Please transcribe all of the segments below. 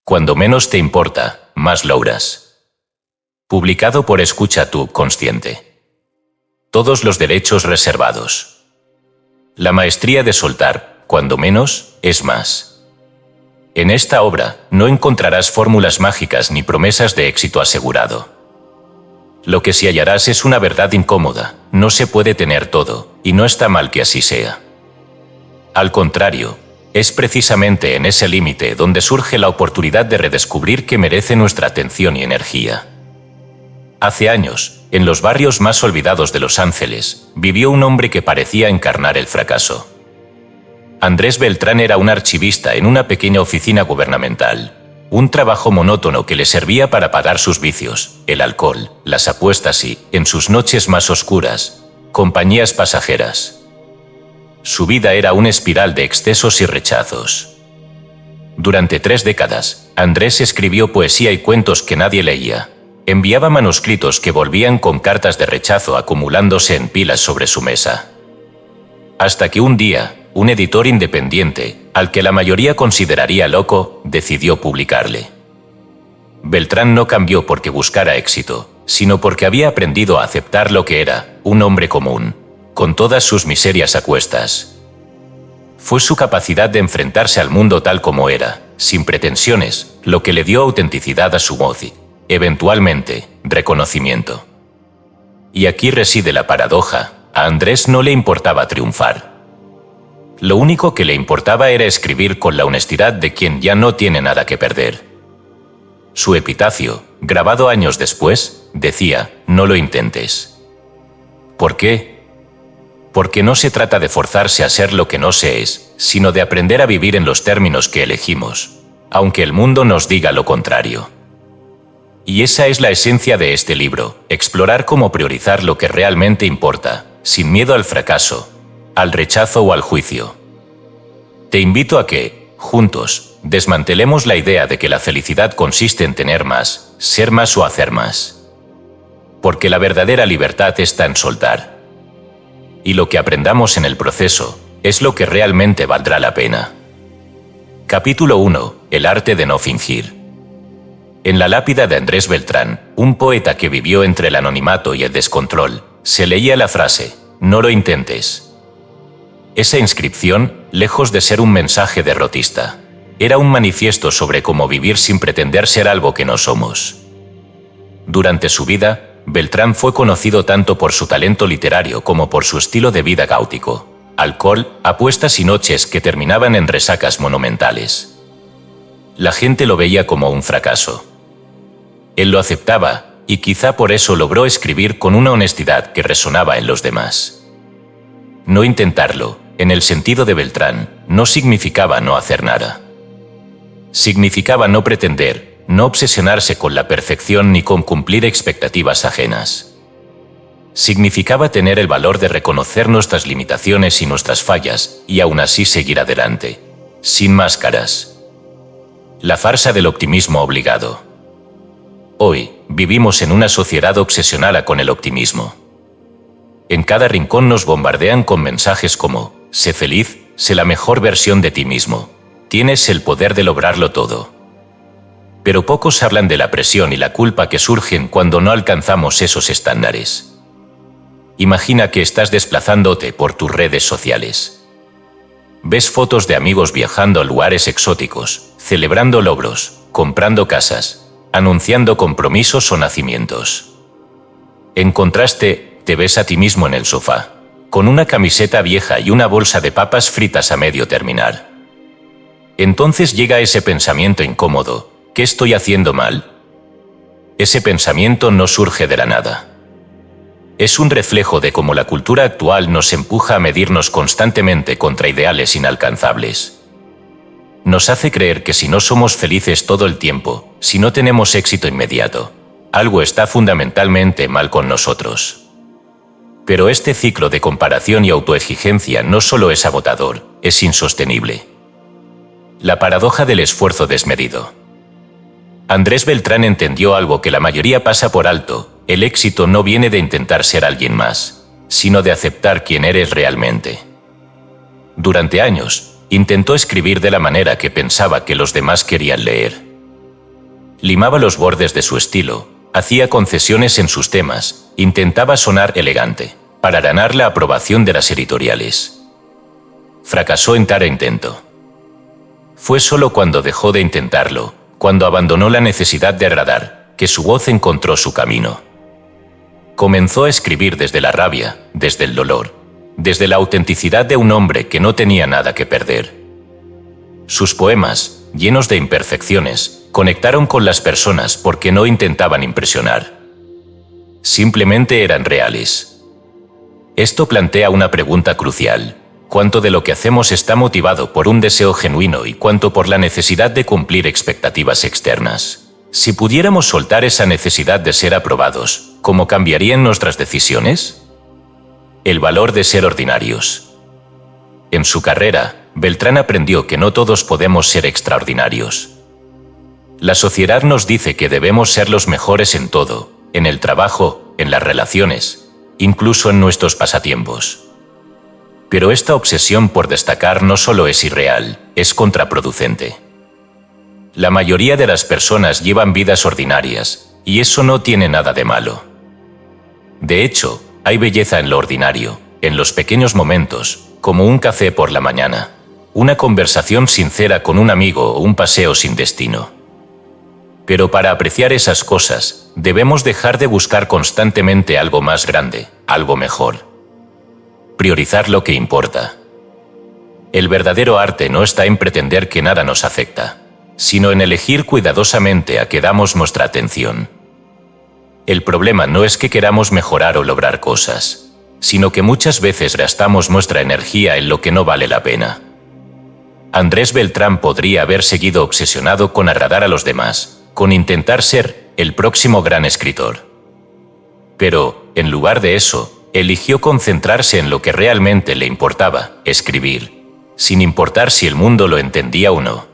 Cuando menos te importa, más logras. Publicado por Escucha tu consciente. Todos los derechos reservados. La maestría de soltar, cuando menos, es más. En esta obra no encontrarás fórmulas mágicas ni promesas de éxito asegurado. Lo que sí hallarás es una verdad incómoda: no se puede tener todo, y no está mal que así sea. Al contrario, es precisamente en ese límite donde surge la oportunidad de redescubrir que merece nuestra atención y energía. Hace años, en los barrios más olvidados de Los Ángeles, vivió un hombre que parecía encarnar el fracaso. Andrés Beltrán era un archivista en una pequeña oficina gubernamental, un trabajo monótono que le servía para pagar sus vicios, el alcohol, las apuestas y, en sus noches más oscuras, compañías pasajeras. Su vida era una espiral de excesos y rechazos. Durante 3 décadas, Andrés escribió poesía y cuentos que nadie leía. Enviaba manuscritos que volvían con cartas de rechazo acumulándose en pilas sobre su mesa. Hasta que un día, un editor independiente, al que la mayoría consideraría loco, decidió publicarle. Beltrán no cambió porque buscara éxito, sino porque había aprendido a aceptar lo que era, un hombre común, con todas sus miserias a cuestas. Fue su capacidad de enfrentarse al mundo tal como era, sin pretensiones, lo que le dio autenticidad a su voz y, eventualmente, reconocimiento. Y aquí reside la paradoja: a Andrés no le importaba triunfar. Lo único que le importaba era escribir con la honestidad de quien ya no tiene nada que perder. Su epitafio, grabado años después, decía: no lo intentes. ¿Por qué? Porque no se trata de forzarse a ser lo que no se es, sino de aprender a vivir en los términos que elegimos, aunque el mundo nos diga lo contrario. Y esa es la esencia de este libro: explorar cómo priorizar lo que realmente importa, sin miedo al fracaso, al rechazo o al juicio. Te invito a que, juntos, desmantelemos la idea de que la felicidad consiste en tener más, ser más o hacer más. Porque la verdadera libertad está en soltar. Y lo que aprendamos en el proceso es lo que realmente valdrá la pena. Capítulo 1. El arte de no fingir. En la lápida de Andrés Beltrán, un poeta que vivió entre el anonimato y el descontrol, se leía la frase: no lo intentes. Esa inscripción, lejos de ser un mensaje derrotista, era un manifiesto sobre cómo vivir sin pretender ser algo que no somos. Durante su vida, Beltrán fue conocido tanto por su talento literario como por su estilo de vida cáutico: alcohol, apuestas y noches que terminaban en resacas monumentales. La gente lo veía como un fracaso. Él lo aceptaba, y quizá por eso logró escribir con una honestidad que resonaba en los demás. No intentarlo, en el sentido de Beltrán, no significaba no hacer nada. Significaba no pretender, no obsesionarse con la perfección ni con cumplir expectativas ajenas. Significaba tener el valor de reconocer nuestras limitaciones y nuestras fallas, y aún así seguir adelante, sin máscaras. La farsa del optimismo obligado. Hoy, vivimos en una sociedad obsesionada con el optimismo. En cada rincón nos bombardean con mensajes como: sé feliz, sé la mejor versión de ti mismo, tienes el poder de lograrlo todo. Pero pocos hablan de la presión y la culpa que surgen cuando no alcanzamos esos estándares. Imagina que estás desplazándote por tus redes sociales. Ves fotos de amigos viajando a lugares exóticos, celebrando logros, comprando casas, anunciando compromisos o nacimientos. En contraste, te ves a ti mismo en el sofá, con una camiseta vieja y una bolsa de papas fritas a medio terminar. Entonces llega ese pensamiento incómodo: ¿qué estoy haciendo mal? Ese pensamiento no surge de la nada. Es un reflejo de cómo la cultura actual nos empuja a medirnos constantemente contra ideales inalcanzables. Nos hace creer que si no somos felices todo el tiempo, si no tenemos éxito inmediato, algo está fundamentalmente mal con nosotros. Pero este ciclo de comparación y autoexigencia no solo es agotador, es insostenible. La paradoja del esfuerzo desmedido. Andrés Beltrán entendió algo que la mayoría pasa por alto: el éxito no viene de intentar ser alguien más, sino de aceptar quién eres realmente. Durante años, intentó escribir de la manera que pensaba que los demás querían leer. Limaba los bordes de su estilo, hacía concesiones en sus temas, intentaba sonar elegante, para ganar la aprobación de las editoriales. Fracasó en tal intento. Fue solo cuando dejó de intentarlo, cuando abandonó la necesidad de agradar, que su voz encontró su camino. Comenzó a escribir desde la rabia, desde el dolor, desde la autenticidad de un hombre que no tenía nada que perder. Sus poemas, llenos de imperfecciones, conectaron con las personas porque no intentaban impresionar. Simplemente eran reales. Esto plantea una pregunta crucial: ¿cuánto de lo que hacemos está motivado por un deseo genuino y cuánto por la necesidad de cumplir expectativas externas? Si pudiéramos soltar esa necesidad de ser aprobados, ¿cómo cambiarían nuestras decisiones? El valor de ser ordinarios. En su carrera, Beltrán aprendió que no todos podemos ser extraordinarios. La sociedad nos dice que debemos ser los mejores en todo, en el trabajo, en las relaciones, incluso en nuestros pasatiempos. Pero esta obsesión por destacar no solo es irreal, es contraproducente. La mayoría de las personas llevan vidas ordinarias, y eso no tiene nada de malo. De hecho, hay belleza en lo ordinario, en los pequeños momentos, como un café por la mañana, una conversación sincera con un amigo o un paseo sin destino. Pero para apreciar esas cosas, debemos dejar de buscar constantemente algo más grande, algo mejor. Priorizar lo que importa. El verdadero arte no está en pretender que nada nos afecta, sino en elegir cuidadosamente a qué damos nuestra atención. El problema no es que queramos mejorar o lograr cosas, sino que muchas veces gastamos nuestra energía en lo que no vale la pena. Andrés Beltrán podría haber seguido obsesionado con agradar a los demás, con intentar ser el próximo gran escritor. Pero, en lugar de eso, eligió concentrarse en lo que realmente le importaba, escribir, sin importar si el mundo lo entendía o no.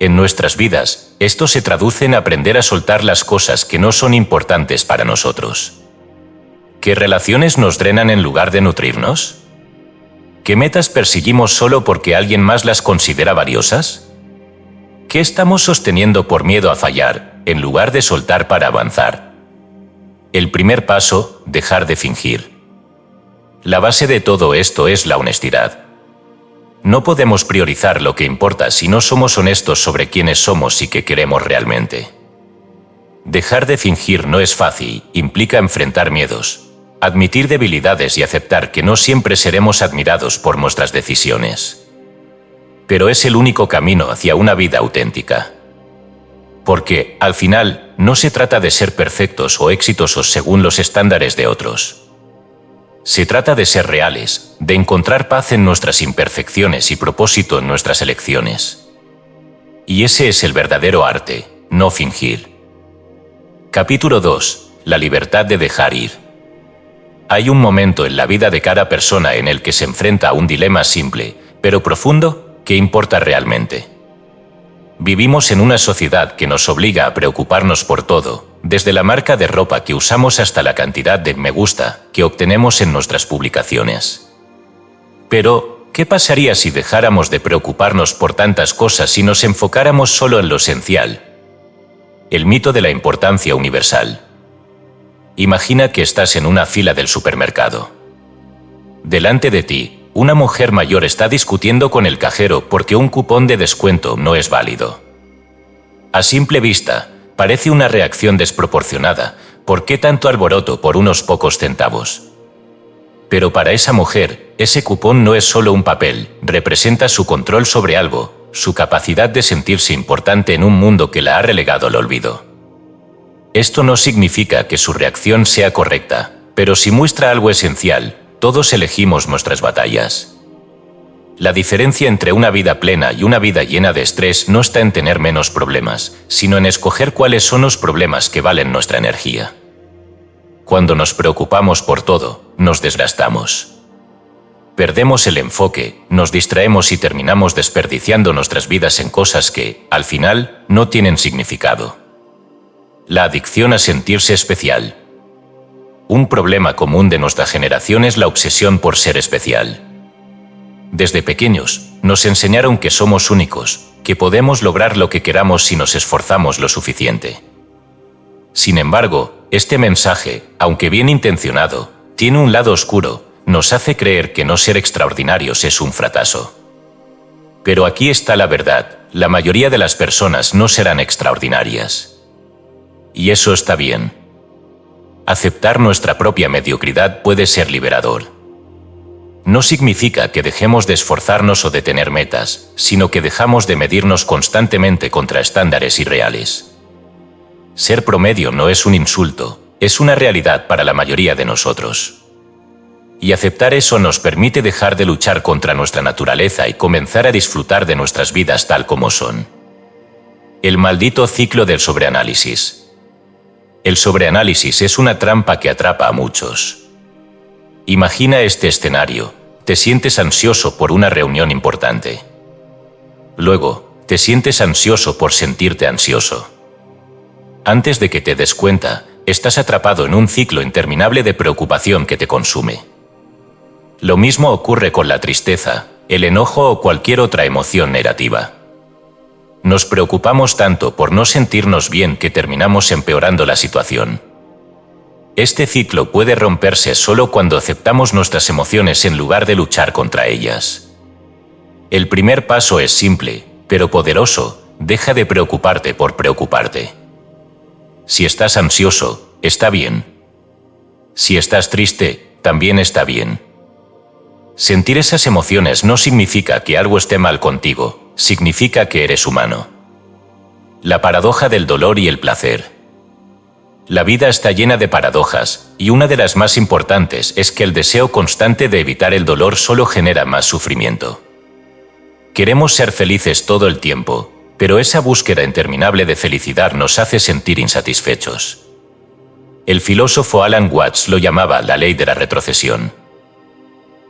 En nuestras vidas, esto se traduce en aprender a soltar las cosas que no son importantes para nosotros. ¿Qué relaciones nos drenan en lugar de nutrirnos? ¿Qué metas perseguimos solo porque alguien más las considera valiosas? ¿Qué estamos sosteniendo por miedo a fallar, en lugar de soltar para avanzar? El primer paso, dejar de fingir. La base de todo esto es la honestidad. No podemos priorizar lo que importa si no somos honestos sobre quiénes somos y qué queremos realmente. Dejar de fingir no es fácil, implica enfrentar miedos, admitir debilidades y aceptar que no siempre seremos admirados por nuestras decisiones. Pero es el único camino hacia una vida auténtica. Porque, al final, no se trata de ser perfectos o exitosos según los estándares de otros. Se trata de ser reales, de encontrar paz en nuestras imperfecciones y propósito en nuestras elecciones. Y ese es el verdadero arte, no fingir. Capítulo 2. La libertad de dejar ir. Hay un momento en la vida de cada persona en el que se enfrenta a un dilema simple, pero profundo: ¿qué importa realmente? Vivimos en una sociedad que nos obliga a preocuparnos por todo, desde la marca de ropa que usamos hasta la cantidad de me gusta que obtenemos en nuestras publicaciones. Pero, ¿qué pasaría si dejáramos de preocuparnos por tantas cosas y nos enfocáramos solo en lo esencial? El mito de la importancia universal. Imagina que estás en una fila del supermercado. Delante de ti, una mujer mayor está discutiendo con el cajero porque un cupón de descuento no es válido. A simple vista, parece una reacción desproporcionada. ¿Por qué tanto alboroto por unos pocos centavos? Pero para esa mujer, ese cupón no es solo un papel, representa su control sobre algo, su capacidad de sentirse importante en un mundo que la ha relegado al olvido. Esto no significa que su reacción sea correcta, pero sí muestra algo esencial: todos elegimos nuestras batallas. La diferencia entre una vida plena y una vida llena de estrés no está en tener menos problemas, sino en escoger cuáles son los problemas que valen nuestra energía. Cuando nos preocupamos por todo, nos desgastamos. Perdemos el enfoque, nos distraemos y terminamos desperdiciando nuestras vidas en cosas que, al final, no tienen significado. La adicción a sentirse especial. Un problema común de nuestra generación es la obsesión por ser especial. Desde pequeños, nos enseñaron que somos únicos, que podemos lograr lo que queramos si nos esforzamos lo suficiente. Sin embargo, este mensaje, aunque bien intencionado, tiene un lado oscuro, nos hace creer que no ser extraordinarios es un fracaso. Pero aquí está la verdad, la mayoría de las personas no serán extraordinarias. Y eso está bien. Aceptar nuestra propia mediocridad puede ser liberador. No significa que dejemos de esforzarnos o de tener metas, sino que dejamos de medirnos constantemente contra estándares irreales. Ser promedio no es un insulto, es una realidad para la mayoría de nosotros. Y aceptar eso nos permite dejar de luchar contra nuestra naturaleza y comenzar a disfrutar de nuestras vidas tal como son. El maldito ciclo del sobreanálisis. El sobreanálisis es una trampa que atrapa a muchos. Imagina este escenario, te sientes ansioso por una reunión importante. Luego, te sientes ansioso por sentirte ansioso. Antes de que te des cuenta, estás atrapado en un ciclo interminable de preocupación que te consume. Lo mismo ocurre con la tristeza, el enojo o cualquier otra emoción negativa. Nos preocupamos tanto por no sentirnos bien que terminamos empeorando la situación. Este ciclo puede romperse solo cuando aceptamos nuestras emociones en lugar de luchar contra ellas. El primer paso es simple, pero poderoso: deja de preocuparte por preocuparte. Si estás ansioso, está bien. Si estás triste, también está bien. Sentir esas emociones no significa que algo esté mal contigo, significa que eres humano. La paradoja del dolor y el placer. La vida está llena de paradojas, y una de las más importantes es que el deseo constante de evitar el dolor solo genera más sufrimiento. Queremos ser felices todo el tiempo, pero esa búsqueda interminable de felicidad nos hace sentir insatisfechos. El filósofo Alan Watts lo llamaba la ley de la retrocesión.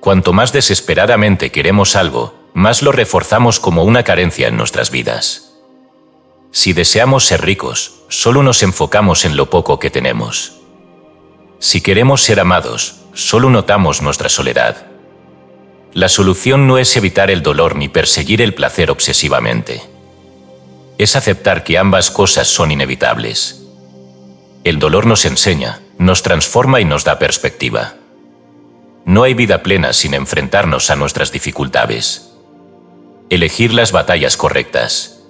Cuanto más desesperadamente queremos algo, más lo reforzamos como una carencia en nuestras vidas. Si deseamos ser ricos, solo nos enfocamos en lo poco que tenemos. Si queremos ser amados, solo notamos nuestra soledad. La solución no es evitar el dolor ni perseguir el placer obsesivamente. Es aceptar que ambas cosas son inevitables. El dolor nos enseña, nos transforma y nos da perspectiva. No hay vida plena sin enfrentarnos a nuestras dificultades. Elegir las batallas correctas.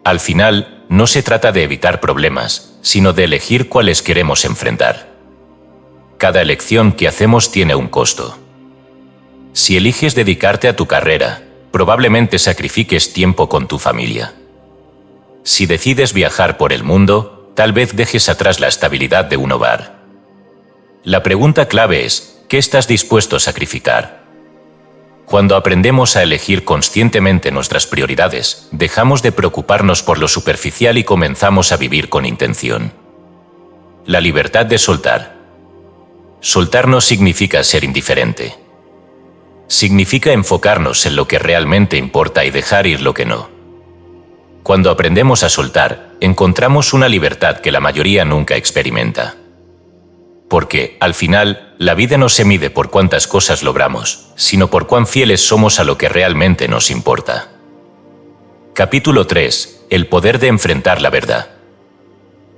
Al final, no se trata de evitar problemas, sino de elegir cuáles queremos enfrentar. Cada elección que hacemos tiene un costo. Si eliges dedicarte a tu carrera, probablemente sacrifiques tiempo con tu familia. Si decides viajar por el mundo, tal vez dejes atrás la estabilidad de un hogar. La pregunta clave es: ¿qué estás dispuesto a sacrificar? Cuando aprendemos a elegir conscientemente nuestras prioridades, dejamos de preocuparnos por lo superficial y comenzamos a vivir con intención. La libertad de soltar. Soltar no significa ser indiferente. Significa enfocarnos en lo que realmente importa y dejar ir lo que no. Cuando aprendemos a soltar, encontramos una libertad que la mayoría nunca experimenta. Porque, al final, la vida no se mide por cuántas cosas logramos, sino por cuán fieles somos a lo que realmente nos importa. Capítulo 3. El poder de enfrentar la verdad.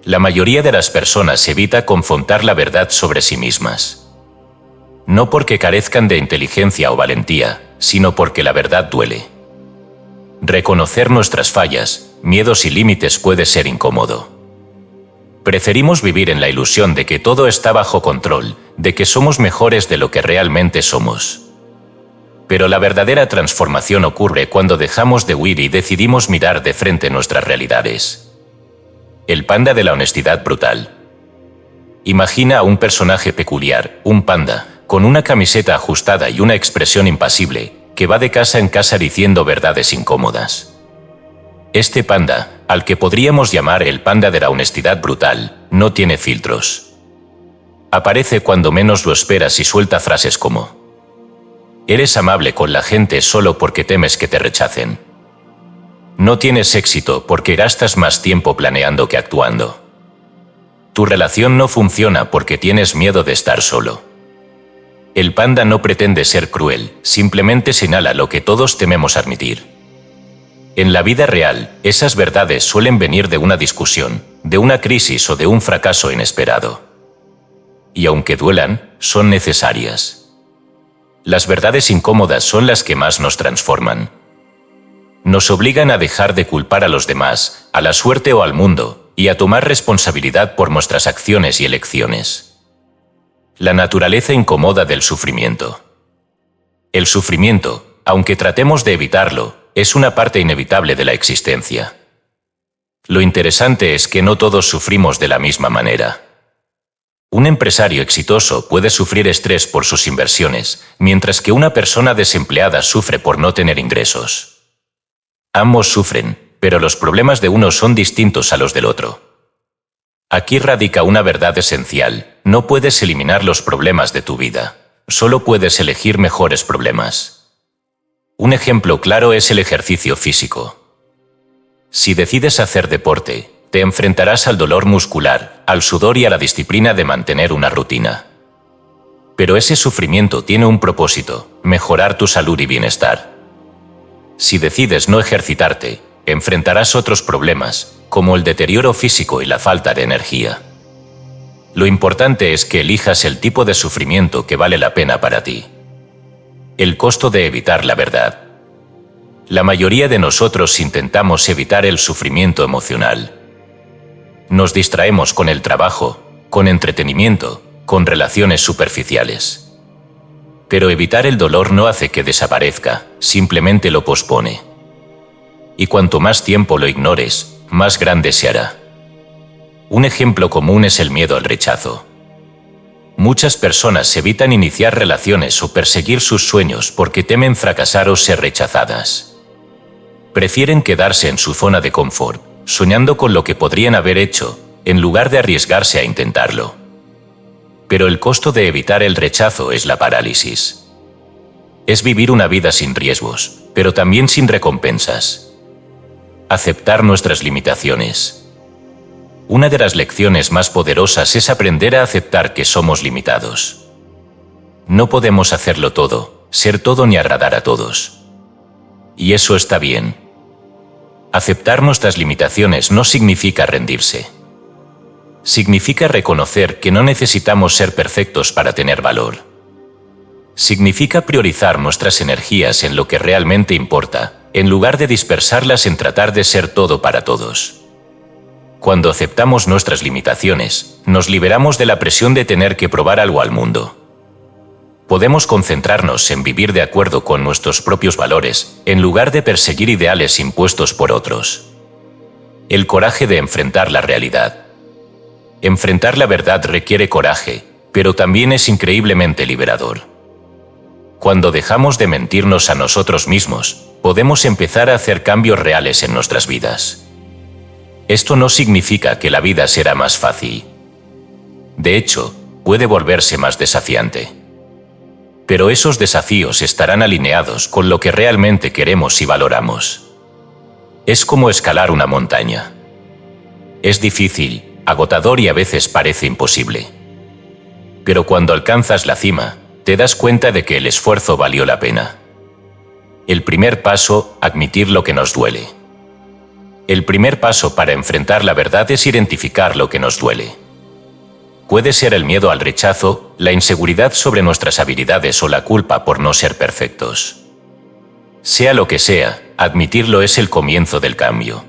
La mayoría de las personas evita confrontar la verdad sobre sí mismas. No porque carezcan de inteligencia o valentía, sino porque la verdad duele. Reconocer nuestras fallas, miedos y límites puede ser incómodo. Preferimos vivir en la ilusión de que todo está bajo control, de que somos mejores de lo que realmente somos. Pero la verdadera transformación ocurre cuando dejamos de huir y decidimos mirar de frente nuestras realidades. El panda de la honestidad brutal. Imagina a un personaje peculiar, un panda, con una camiseta ajustada y una expresión impasible, que va de casa en casa diciendo verdades incómodas. Este panda, al que podríamos llamar el panda de la honestidad brutal, no tiene filtros. Aparece cuando menos lo esperas y suelta frases como: eres amable con la gente solo porque temes que te rechacen. No tienes éxito porque gastas más tiempo planeando que actuando. Tu relación no funciona porque tienes miedo de estar solo. El panda no pretende ser cruel, simplemente señala lo que todos tememos admitir. En la vida real, esas verdades suelen venir de una discusión, de una crisis o de un fracaso inesperado. Y aunque duelan, son necesarias. Las verdades incómodas son las que más nos transforman. Nos obligan a dejar de culpar a los demás, a la suerte o al mundo, y a tomar responsabilidad por nuestras acciones y elecciones. La naturaleza incómoda del sufrimiento. El sufrimiento, aunque tratemos de evitarlo, es una parte inevitable de la existencia. Lo interesante es que no todos sufrimos de la misma manera. Un empresario exitoso puede sufrir estrés por sus inversiones, mientras que una persona desempleada sufre por no tener ingresos. Ambos sufren, pero los problemas de uno son distintos a los del otro. Aquí radica una verdad esencial: no puedes eliminar los problemas de tu vida, solo puedes elegir mejores problemas. Un ejemplo claro es el ejercicio físico. Si decides hacer deporte, te enfrentarás al dolor muscular, al sudor y a la disciplina de mantener una rutina. Pero ese sufrimiento tiene un propósito: mejorar tu salud y bienestar. Si decides no ejercitarte, enfrentarás otros problemas, como el deterioro físico y la falta de energía. Lo importante es que elijas el tipo de sufrimiento que vale la pena para ti. El costo de evitar la verdad. La mayoría de nosotros intentamos evitar el sufrimiento emocional. Nos distraemos con el trabajo, con entretenimiento, con relaciones superficiales. Pero evitar el dolor no hace que desaparezca, simplemente lo pospone. Y cuanto más tiempo lo ignores, más grande se hará. Un ejemplo común es el miedo al rechazo. Muchas personas evitan iniciar relaciones o perseguir sus sueños porque temen fracasar o ser rechazadas. Prefieren quedarse en su zona de confort, soñando con lo que podrían haber hecho, en lugar de arriesgarse a intentarlo. Pero el costo de evitar el rechazo es la parálisis. Es vivir una vida sin riesgos, pero también sin recompensas. Aceptar nuestras limitaciones. Una de las lecciones más poderosas es aprender a aceptar que somos limitados. No podemos hacerlo todo, ser todo ni agradar a todos. Y eso está bien. Aceptar nuestras limitaciones no significa rendirse. Significa reconocer que no necesitamos ser perfectos para tener valor. Significa priorizar nuestras energías en lo que realmente importa, en lugar de dispersarlas en tratar de ser todo para todos. Cuando aceptamos nuestras limitaciones, nos liberamos de la presión de tener que probar algo al mundo. Podemos concentrarnos en vivir de acuerdo con nuestros propios valores, en lugar de perseguir ideales impuestos por otros. El coraje de enfrentar la realidad. Enfrentar la verdad requiere coraje, pero también es increíblemente liberador. Cuando dejamos de mentirnos a nosotros mismos, podemos empezar a hacer cambios reales en nuestras vidas. Esto no significa que la vida será más fácil. De hecho, puede volverse más desafiante. Pero esos desafíos estarán alineados con lo que realmente queremos y valoramos. Es como escalar una montaña. Es difícil, agotador y a veces parece imposible. Pero cuando alcanzas la cima, te das cuenta de que el esfuerzo valió la pena. El primer paso, admitir lo que nos duele. El primer paso para enfrentar la verdad es identificar lo que nos duele. Puede ser el miedo al rechazo, la inseguridad sobre nuestras habilidades o la culpa por no ser perfectos. Sea lo que sea, admitirlo es el comienzo del cambio.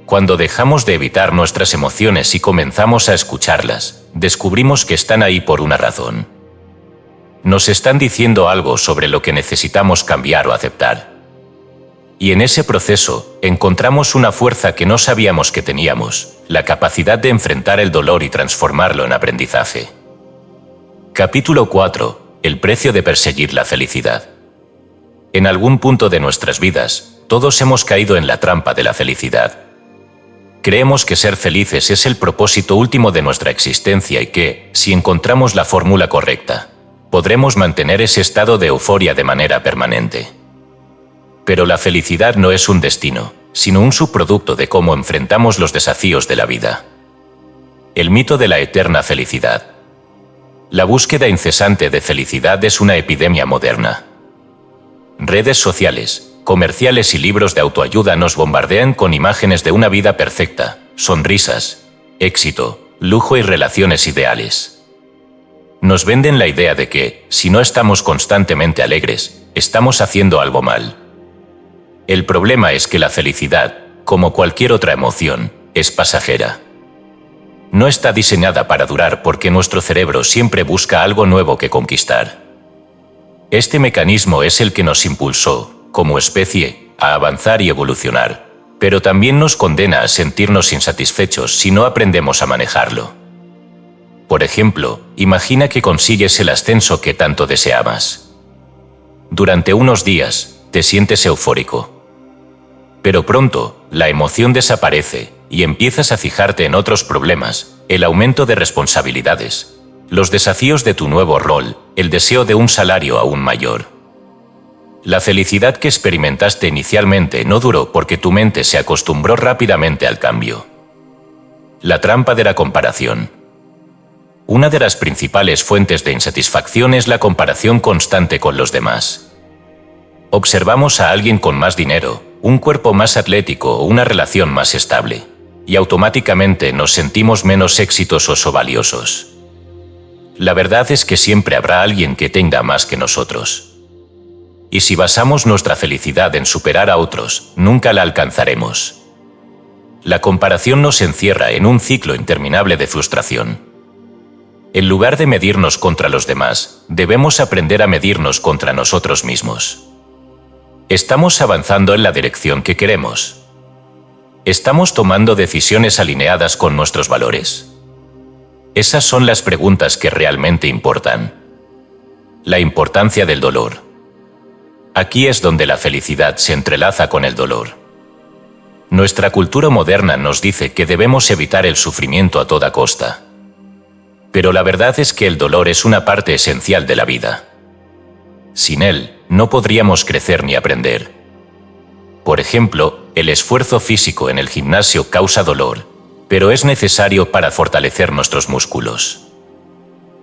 Cuando dejamos de evitar nuestras emociones y comenzamos a escucharlas, descubrimos que están ahí por una razón. Nos están diciendo algo sobre lo que necesitamos cambiar o aceptar. Y en ese proceso, encontramos una fuerza que no sabíamos que teníamos, la capacidad de enfrentar el dolor y transformarlo en aprendizaje. Capítulo 4. El precio de perseguir la felicidad. En algún punto de nuestras vidas, todos hemos caído en la trampa de la felicidad. Creemos que ser felices es el propósito último de nuestra existencia y que, si encontramos la fórmula correcta, podremos mantener ese estado de euforia de manera permanente. Pero la felicidad no es un destino, sino un subproducto de cómo enfrentamos los desafíos de la vida. El mito de la eterna felicidad. La búsqueda incesante de felicidad es una epidemia moderna. Redes sociales, comerciales y libros de autoayuda nos bombardean con imágenes de una vida perfecta, sonrisas, éxito, lujo y relaciones ideales. Nos venden la idea de que, si no estamos constantemente alegres, estamos haciendo algo mal. El problema es que la felicidad, como cualquier otra emoción, es pasajera. No está diseñada para durar porque nuestro cerebro siempre busca algo nuevo que conquistar. Este mecanismo es el que nos impulsó, como especie, a avanzar y evolucionar, pero también nos condena a sentirnos insatisfechos si no aprendemos a manejarlo. Por ejemplo, imagina que consigues el ascenso que tanto deseabas. Durante unos días, te sientes eufórico. Pero pronto, la emoción desaparece y empiezas a fijarte en otros problemas, el aumento de responsabilidades, los desafíos de tu nuevo rol, el deseo de un salario aún mayor. La felicidad que experimentaste inicialmente no duró porque tu mente se acostumbró rápidamente al cambio. La trampa de la comparación. Una de las principales fuentes de insatisfacción es la comparación constante con los demás. Observamos a alguien con más dinero, un cuerpo más atlético o una relación más estable, y automáticamente nos sentimos menos exitosos o valiosos. La verdad es que siempre habrá alguien que tenga más que nosotros. Y si basamos nuestra felicidad en superar a otros, nunca la alcanzaremos. La comparación nos encierra en un ciclo interminable de frustración. En lugar de medirnos contra los demás, debemos aprender a medirnos contra nosotros mismos. ¿Estamos avanzando en la dirección que queremos? ¿Estamos tomando decisiones alineadas con nuestros valores? Esas son las preguntas que realmente importan. La importancia del dolor. Aquí es donde la felicidad se entrelaza con el dolor. Nuestra cultura moderna nos dice que debemos evitar el sufrimiento a toda costa. Pero la verdad es que el dolor es una parte esencial de la vida. Sin él, no podríamos crecer ni aprender. Por ejemplo, el esfuerzo físico en el gimnasio causa dolor, pero es necesario para fortalecer nuestros músculos.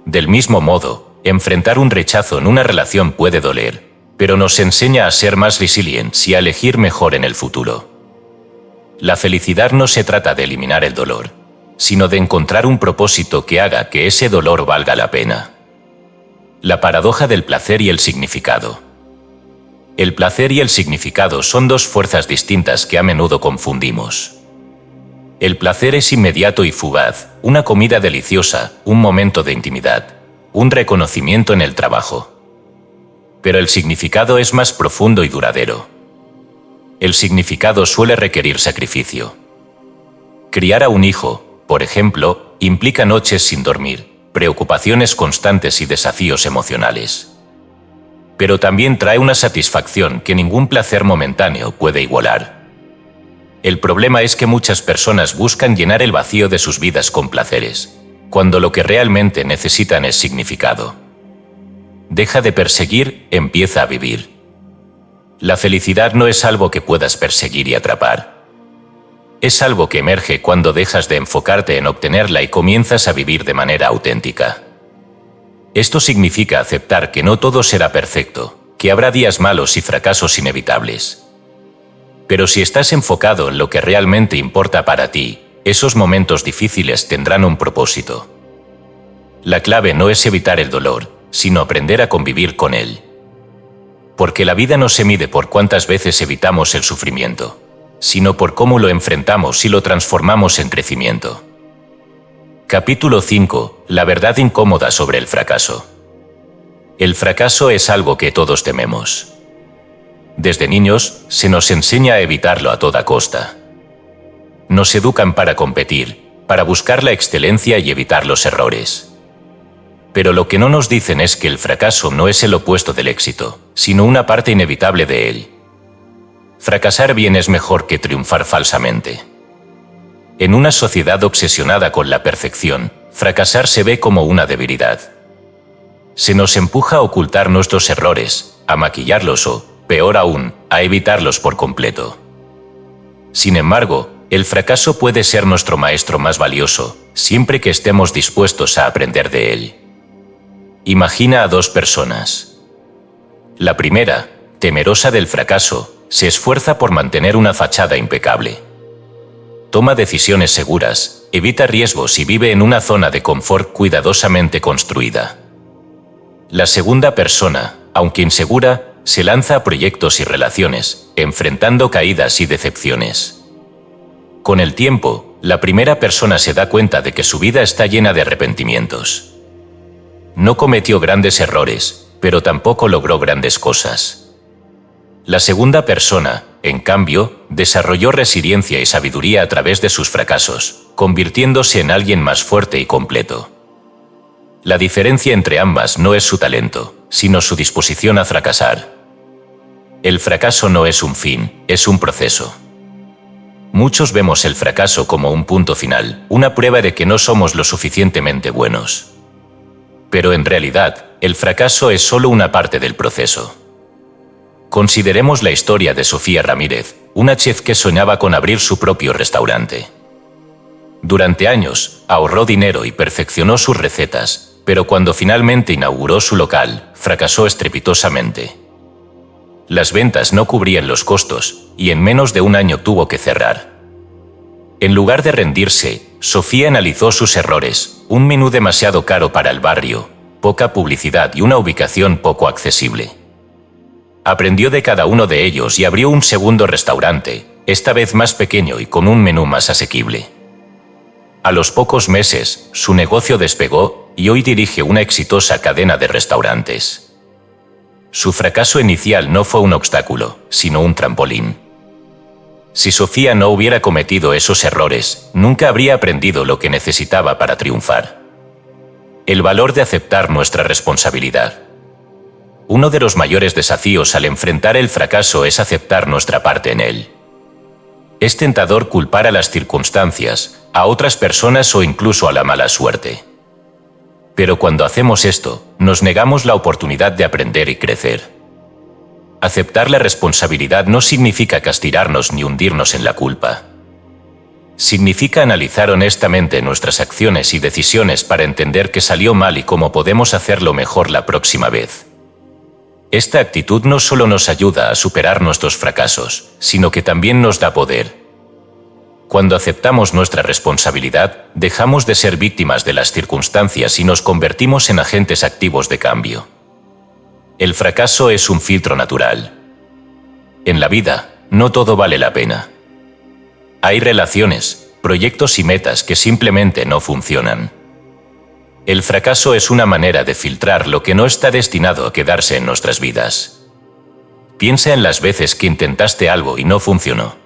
Del mismo modo, enfrentar un rechazo en una relación puede doler, pero nos enseña a ser más resilientes y a elegir mejor en el futuro. La felicidad no se trata de eliminar el dolor, sino de encontrar un propósito que haga que ese dolor valga la pena. La paradoja del placer y el significado. El placer y el significado son dos fuerzas distintas que a menudo confundimos. El placer es inmediato y fugaz, una comida deliciosa, un momento de intimidad, un reconocimiento en el trabajo. Pero el significado es más profundo y duradero. El significado suele requerir sacrificio. Criar a un hijo, por ejemplo, implica noches sin dormir, preocupaciones constantes y desafíos emocionales. Pero también trae una satisfacción que ningún placer momentáneo puede igualar. El problema es que muchas personas buscan llenar el vacío de sus vidas con placeres, cuando lo que realmente necesitan es significado. Deja de perseguir, empieza a vivir. La felicidad no es algo que puedas perseguir y atrapar. Es algo que emerge cuando dejas de enfocarte en obtenerla y comienzas a vivir de manera auténtica. Esto significa aceptar que no todo será perfecto, que habrá días malos y fracasos inevitables. Pero si estás enfocado en lo que realmente importa para ti, esos momentos difíciles tendrán un propósito. La clave no es evitar el dolor, sino aprender a convivir con él. Porque la vida no se mide por cuántas veces evitamos el sufrimiento, sino por cómo lo enfrentamos y lo transformamos en crecimiento. Capítulo 5. La verdad incómoda sobre el fracaso. El fracaso es algo que todos tememos. Desde niños, se nos enseña a evitarlo a toda costa. Nos educan para competir, para buscar la excelencia y evitar los errores. Pero lo que no nos dicen es que el fracaso no es el opuesto del éxito, sino una parte inevitable de él. Fracasar bien es mejor que triunfar falsamente. En una sociedad obsesionada con la perfección, fracasar se ve como una debilidad. Se nos empuja a ocultar nuestros errores, a maquillarlos o, peor aún, a evitarlos por completo. Sin embargo, el fracaso puede ser nuestro maestro más valioso, siempre que estemos dispuestos a aprender de él. Imagina a dos personas. La primera, temerosa del fracaso, se esfuerza por mantener una fachada impecable. Toma decisiones seguras, evita riesgos y vive en una zona de confort cuidadosamente construida. La segunda persona, aunque insegura, se lanza a proyectos y relaciones, enfrentando caídas y decepciones. Con el tiempo, la primera persona se da cuenta de que su vida está llena de arrepentimientos. No cometió grandes errores, pero tampoco logró grandes cosas. La segunda persona, en cambio, desarrolló resiliencia y sabiduría a través de sus fracasos, convirtiéndose en alguien más fuerte y completo. La diferencia entre ambas no es su talento, sino su disposición a fracasar. El fracaso no es un fin, es un proceso. Muchos vemos el fracaso como un punto final, una prueba de que no somos lo suficientemente buenos. Pero en realidad, el fracaso es solo una parte del proceso. Consideremos la historia de Sofía Ramírez, una chef que soñaba con abrir su propio restaurante. Durante años, ahorró dinero y perfeccionó sus recetas, pero cuando finalmente inauguró su local, fracasó estrepitosamente. Las ventas no cubrían los costos, y en menos de un año tuvo que cerrar. En lugar de rendirse, Sofía analizó sus errores: un menú demasiado caro para el barrio, poca publicidad y una ubicación poco accesible. Aprendió de cada uno de ellos y abrió un segundo restaurante, esta vez más pequeño y con un menú más asequible. A los pocos meses, su negocio despegó y hoy dirige una exitosa cadena de restaurantes. Su fracaso inicial no fue un obstáculo, sino un trampolín. Si Sofía no hubiera cometido esos errores, nunca habría aprendido lo que necesitaba para triunfar. El valor de aceptar nuestra responsabilidad. Uno de los mayores desafíos al enfrentar el fracaso es aceptar nuestra parte en él. Es tentador culpar a las circunstancias, a otras personas o incluso a la mala suerte. Pero cuando hacemos esto, nos negamos la oportunidad de aprender y crecer. Aceptar la responsabilidad no significa castigarnos ni hundirnos en la culpa. Significa analizar honestamente nuestras acciones y decisiones para entender qué salió mal y cómo podemos hacerlo mejor la próxima vez. Esta actitud no solo nos ayuda a superar nuestros fracasos, sino que también nos da poder. Cuando aceptamos nuestra responsabilidad, dejamos de ser víctimas de las circunstancias y nos convertimos en agentes activos de cambio. El fracaso es un filtro natural. En la vida, no todo vale la pena. Hay relaciones, proyectos y metas que simplemente no funcionan. El fracaso es una manera de filtrar lo que no está destinado a quedarse en nuestras vidas. Piensa en las veces que intentaste algo y no funcionó.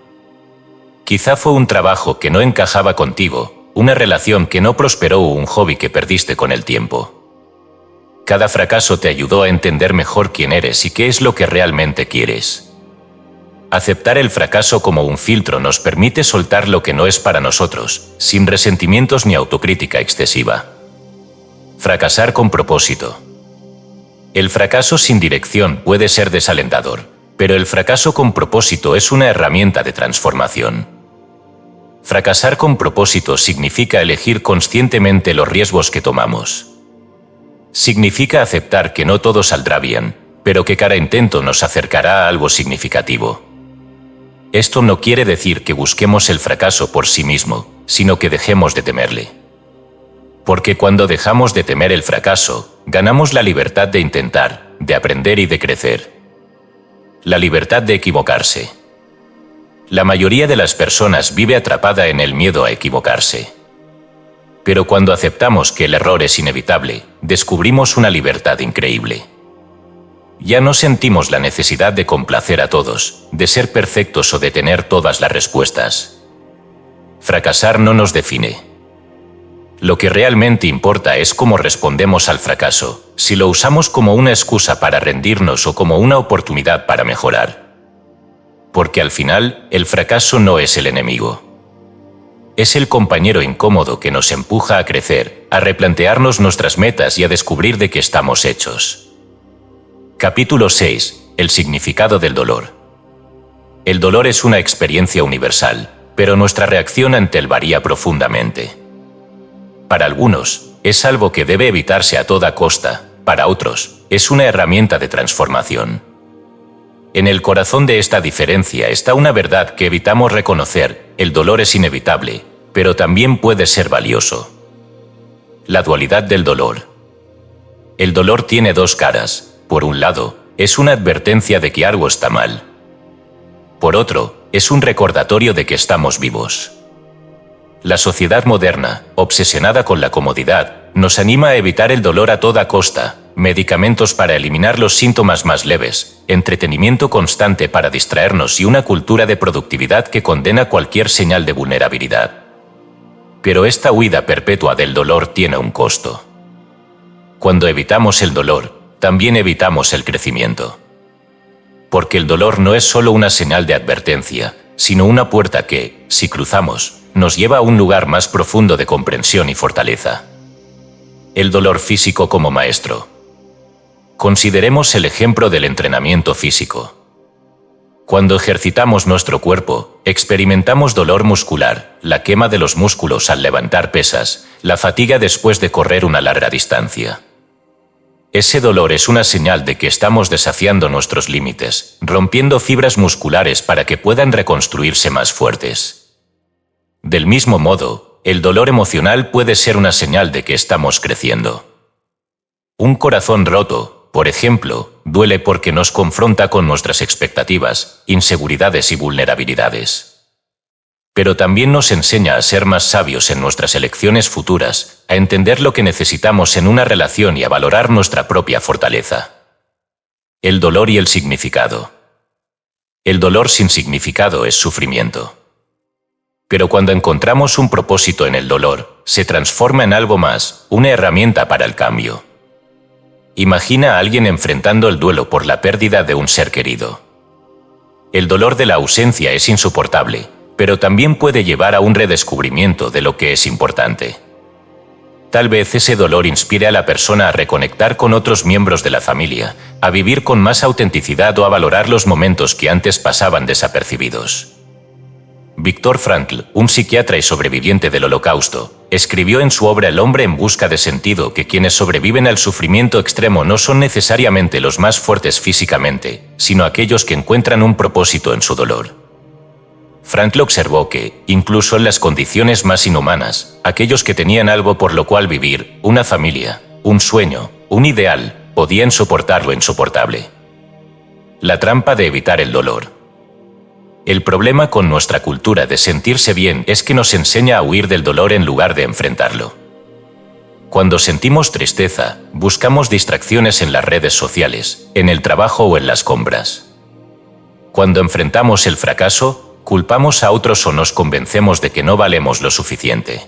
Quizá fue un trabajo que no encajaba contigo, una relación que no prosperó o un hobby que perdiste con el tiempo. Cada fracaso te ayudó a entender mejor quién eres y qué es lo que realmente quieres. Aceptar el fracaso como un filtro nos permite soltar lo que no es para nosotros, sin resentimientos ni autocrítica excesiva. Fracasar con propósito. El fracaso sin dirección puede ser desalentador, pero el fracaso con propósito es una herramienta de transformación. Fracasar con propósito significa elegir conscientemente los riesgos que tomamos. Significa aceptar que no todo saldrá bien, pero que cada intento nos acercará a algo significativo. Esto no quiere decir que busquemos el fracaso por sí mismo, sino que dejemos de temerle. Porque cuando dejamos de temer el fracaso, ganamos la libertad de intentar, de aprender y de crecer. La libertad de equivocarse. La mayoría de las personas vive atrapada en el miedo a equivocarse. Pero cuando aceptamos que el error es inevitable, descubrimos una libertad increíble. Ya no sentimos la necesidad de complacer a todos, de ser perfectos o de tener todas las respuestas. Fracasar no nos define. Lo que realmente importa es cómo respondemos al fracaso, si lo usamos como una excusa para rendirnos o como una oportunidad para mejorar. Porque al final, el fracaso no es el enemigo. Es el compañero incómodo que nos empuja a crecer, a replantearnos nuestras metas y a descubrir de qué estamos hechos. Capítulo 6. El significado del dolor. El dolor es una experiencia universal, pero nuestra reacción ante él varía profundamente. Para algunos, es algo que debe evitarse a toda costa, para otros, es una herramienta de transformación. En el corazón de esta diferencia está una verdad que evitamos reconocer: el dolor es inevitable, pero también puede ser valioso. La dualidad del dolor. El dolor tiene dos caras. Por un lado, es una advertencia de que algo está mal. Por otro, es un recordatorio de que estamos vivos. La sociedad moderna, obsesionada con la comodidad, nos anima a evitar el dolor a toda costa: medicamentos para eliminar los síntomas más leves, entretenimiento constante para distraernos y una cultura de productividad que condena cualquier señal de vulnerabilidad. Pero esta huida perpetua del dolor tiene un costo. Cuando evitamos el dolor, también evitamos el crecimiento. Porque el dolor no es solo una señal de advertencia, sino una puerta que, si cruzamos, nos lleva a un lugar más profundo de comprensión y fortaleza. El dolor físico como maestro. Consideremos el ejemplo del entrenamiento físico. Cuando ejercitamos nuestro cuerpo, experimentamos dolor muscular, la quema de los músculos al levantar pesas, la fatiga después de correr una larga distancia. Ese dolor es una señal de que estamos desafiando nuestros límites, rompiendo fibras musculares para que puedan reconstruirse más fuertes. Del mismo modo, el dolor emocional puede ser una señal de que estamos creciendo. Un corazón roto, por ejemplo, duele porque nos confronta con nuestras expectativas, inseguridades y vulnerabilidades. Pero también nos enseña a ser más sabios en nuestras elecciones futuras, a entender lo que necesitamos en una relación y a valorar nuestra propia fortaleza. El dolor y el significado. El dolor sin significado es sufrimiento. Pero cuando encontramos un propósito en el dolor, se transforma en algo más, una herramienta para el cambio. Imagina a alguien enfrentando el duelo por la pérdida de un ser querido. El dolor de la ausencia es insoportable, pero también puede llevar a un redescubrimiento de lo que es importante. Tal vez ese dolor inspire a la persona a reconectar con otros miembros de la familia, a vivir con más autenticidad o a valorar los momentos que antes pasaban desapercibidos. Viktor Frankl, un psiquiatra y sobreviviente del Holocausto, escribió en su obra El hombre en busca de sentido que quienes sobreviven al sufrimiento extremo no son necesariamente los más fuertes físicamente, sino aquellos que encuentran un propósito en su dolor. Frankl observó que, incluso en las condiciones más inhumanas, aquellos que tenían algo por lo cual vivir, una familia, un sueño, un ideal, podían soportar lo insoportable. La trampa de evitar el dolor. El problema con nuestra cultura de sentirse bien es que nos enseña a huir del dolor en lugar de enfrentarlo. Cuando sentimos tristeza, buscamos distracciones en las redes sociales, en el trabajo o en las compras. Cuando enfrentamos el fracaso, culpamos a otros o nos convencemos de que no valemos lo suficiente.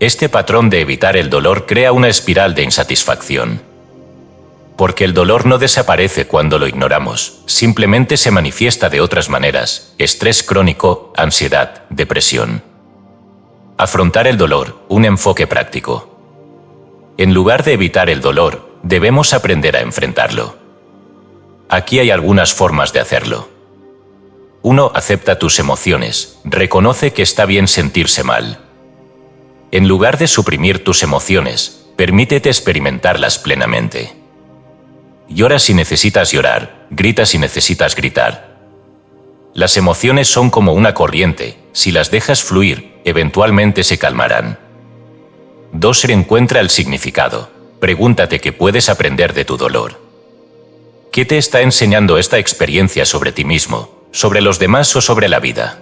Este patrón de evitar el dolor crea una espiral de insatisfacción. Porque el dolor no desaparece cuando lo ignoramos, simplemente se manifiesta de otras maneras: estrés crónico, ansiedad, depresión. Afrontar el dolor, un enfoque práctico. En lugar de evitar el dolor, debemos aprender a enfrentarlo. Aquí hay algunas formas de hacerlo. 1. Acepta tus emociones. Reconoce que está bien sentirse mal. En lugar de suprimir tus emociones, permítete experimentarlas plenamente. Llora si necesitas llorar, grita si necesitas gritar. Las emociones son como una corriente, si las dejas fluir, eventualmente se calmarán. 2. Encuentra el significado. Pregúntate qué puedes aprender de tu dolor. ¿Qué te está enseñando esta experiencia sobre ti mismo, sobre los demás o sobre la vida?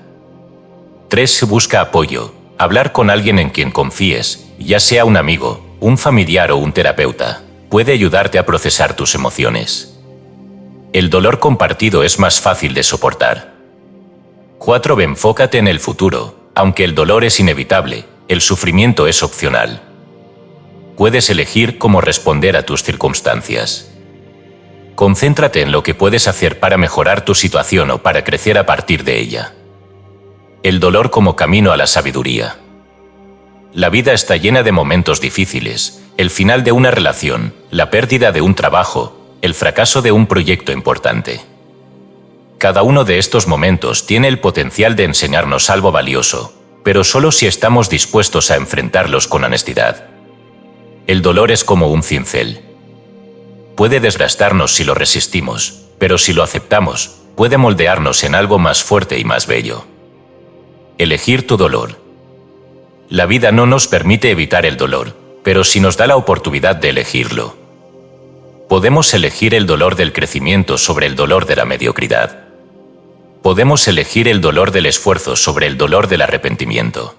3. Busca apoyo. Hablar con alguien en quien confíes, ya sea un amigo, un familiar o un terapeuta, puede ayudarte a procesar tus emociones. El dolor compartido es más fácil de soportar. 4. Enfócate en el futuro. Aunque el dolor es inevitable, el sufrimiento es opcional. Puedes elegir cómo responder a tus circunstancias. Concéntrate en lo que puedes hacer para mejorar tu situación o para crecer a partir de ella. El dolor como camino a la sabiduría. La vida está llena de momentos difíciles: el final de una relación, la pérdida de un trabajo, el fracaso de un proyecto importante. Cada uno de estos momentos tiene el potencial de enseñarnos algo valioso, pero solo si estamos dispuestos a enfrentarlos con honestidad. El dolor es como un cincel. puede desgastarnos si lo resistimos, pero si lo aceptamos, puede moldearnos en algo más fuerte y más bello. Elegir tu dolor. La vida no nos permite evitar el dolor, pero sí nos da la oportunidad de elegirlo. Podemos elegir el dolor del crecimiento sobre el dolor de la mediocridad. Podemos elegir el dolor del esfuerzo sobre el dolor del arrepentimiento.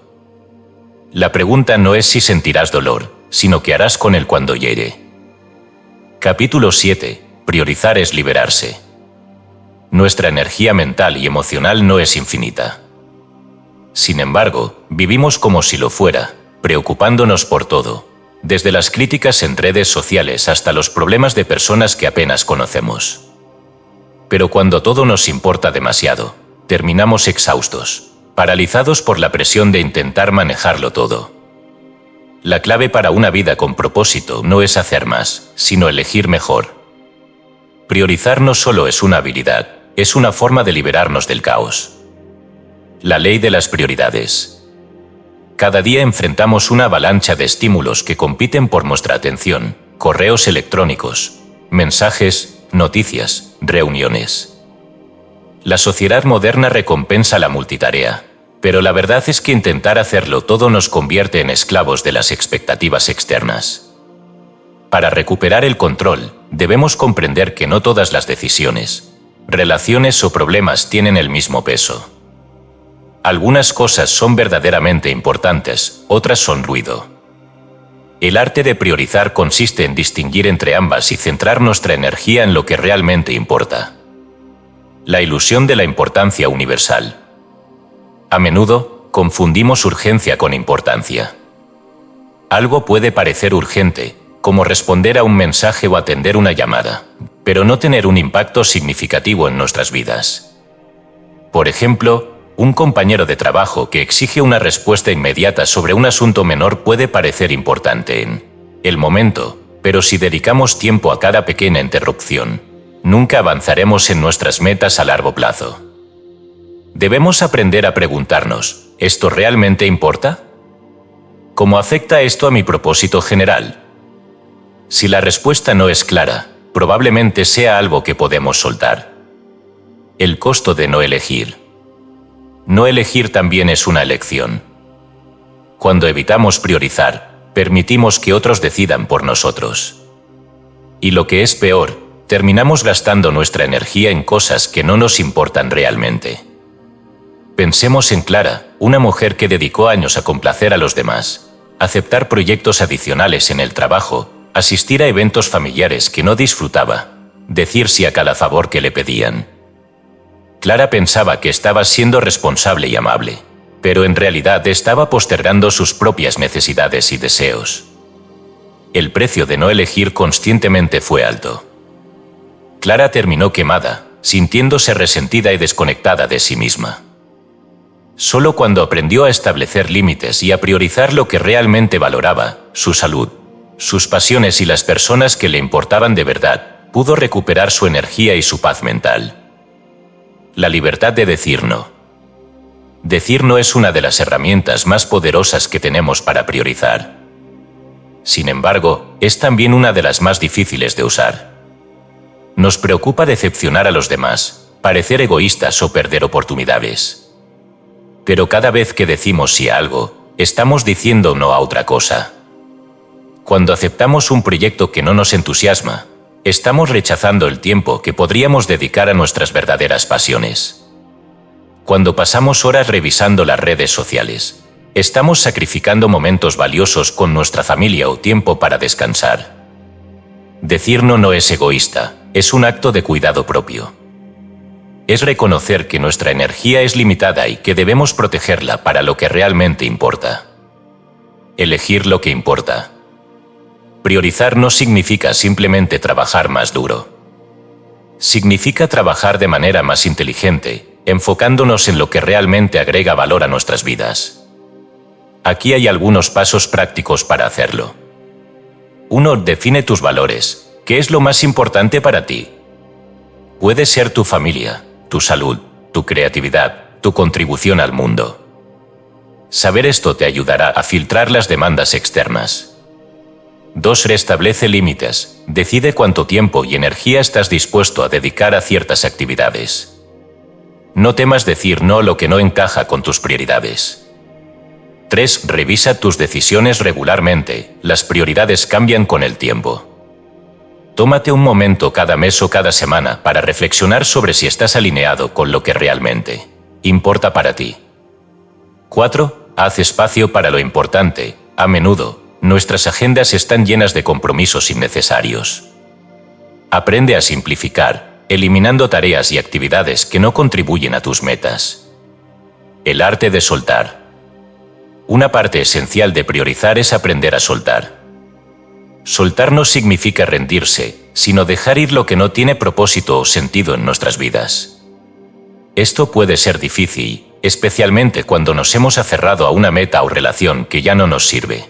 La pregunta no es si sentirás dolor, sino qué harás con él cuando llegue. Capítulo 7. Priorizar es liberarse. Nuestra energía mental y emocional no es infinita. Sin embargo, vivimos como si lo fuera, preocupándonos por todo, desde las críticas en redes sociales hasta los problemas de personas que apenas conocemos. Pero cuando todo nos importa demasiado, terminamos exhaustos, paralizados por la presión de intentar manejarlo todo. La clave para una vida con propósito no es hacer más, sino elegir mejor. Priorizar no solo es una habilidad, es una forma de liberarnos del caos. La ley de las prioridades. Cada día enfrentamos una avalancha de estímulos que compiten por nuestra atención: correos electrónicos, mensajes, noticias, reuniones. La sociedad moderna recompensa la multitarea, pero la verdad es que intentar hacerlo todo nos convierte en esclavos de las expectativas externas. Para recuperar el control, debemos comprender que no todas las decisiones, relaciones o problemas tienen el mismo peso. Algunas cosas son verdaderamente importantes, otras son ruido. El arte de priorizar consiste en distinguir entre ambas y centrar nuestra energía en lo que realmente importa. La ilusión de la importancia universal. A menudo, confundimos urgencia con importancia. Algo puede parecer urgente, como responder a un mensaje o atender una llamada, pero no tener un impacto significativo en nuestras vidas. Por ejemplo, un compañero de trabajo que exige una respuesta inmediata sobre un asunto menor puede parecer importante en el momento, pero si dedicamos tiempo a cada pequeña interrupción, nunca avanzaremos en nuestras metas a largo plazo. Debemos aprender a preguntarnos, ¿esto realmente importa? ¿Cómo afecta esto a mi propósito general? Si la respuesta no es clara, probablemente sea algo que podemos soltar. El costo de no elegir. No elegir también es una elección. Cuando evitamos priorizar, permitimos que otros decidan por nosotros. Y lo que es peor, terminamos gastando nuestra energía en cosas que no nos importan realmente. Pensemos en Clara, una mujer que dedicó años a complacer a los demás, aceptar proyectos adicionales en el trabajo, asistir a eventos familiares que no disfrutaba, decir sí a cada favor que le pedían. Clara pensaba que estaba siendo responsable y amable, pero en realidad estaba postergando sus propias necesidades y deseos. El precio de no elegir conscientemente fue alto. Clara terminó quemada, sintiéndose resentida y desconectada de sí misma. Solo cuando aprendió a establecer límites y a priorizar lo que realmente valoraba, su salud, sus pasiones y las personas que le importaban de verdad, pudo recuperar su energía y su paz mental. La libertad de decir no. Decir no es una de las herramientas más poderosas que tenemos para priorizar. Sin embargo, es también una de las más difíciles de usar. Nos preocupa decepcionar a los demás, parecer egoístas o perder oportunidades. Pero cada vez que decimos sí a algo, estamos diciendo no a otra cosa. Cuando aceptamos un proyecto que no nos entusiasma, estamos rechazando el tiempo que podríamos dedicar a nuestras verdaderas pasiones. Cuando pasamos horas revisando las redes sociales, estamos sacrificando momentos valiosos con nuestra familia o tiempo para descansar. Decir no no es egoísta, es un acto de cuidado propio. Es reconocer que nuestra energía es limitada y que debemos protegerla para lo que realmente importa. Elegir lo que importa. Priorizar no significa simplemente trabajar más duro. Significa trabajar de manera más inteligente, enfocándonos en lo que realmente agrega valor a nuestras vidas. Aquí hay algunos pasos prácticos para hacerlo. 1. Define tus valores. ¿Qué es lo más importante para ti? Puede ser tu familia, tu salud, tu creatividad, tu contribución al mundo. Saber esto te ayudará a filtrar las demandas externas. 2. Restablece límites. Decide cuánto tiempo y energía estás dispuesto a dedicar a ciertas actividades. No temas decir no a lo que no encaja con tus prioridades. 3. Revisa tus decisiones regularmente. Las prioridades cambian con el tiempo. Tómate un momento cada mes o cada semana para reflexionar sobre si estás alineado con lo que realmente importa para ti. 4. Haz espacio para lo importante. A menudo, nuestras agendas están llenas de compromisos innecesarios. Aprende a simplificar, eliminando tareas y actividades que no contribuyen a tus metas. El arte de soltar. Una parte esencial de priorizar es aprender a soltar. Soltar no significa rendirse, sino dejar ir lo que no tiene propósito o sentido en nuestras vidas. Esto puede ser difícil, especialmente cuando nos hemos aferrado a una meta o relación que ya no nos sirve.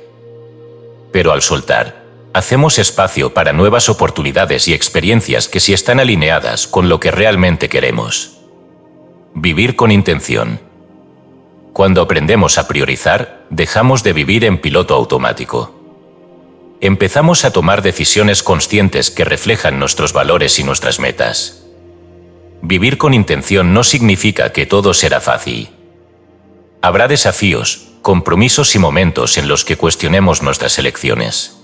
Pero al soltar, hacemos espacio para nuevas oportunidades y experiencias que sí están alineadas con lo que realmente queremos. Vivir con intención. Cuando aprendemos a priorizar, dejamos de vivir en piloto automático. Empezamos a tomar decisiones conscientes que reflejan nuestros valores y nuestras metas. Vivir con intención no significa que todo será fácil. Habrá desafíos, compromisos y momentos en los que cuestionemos nuestras elecciones.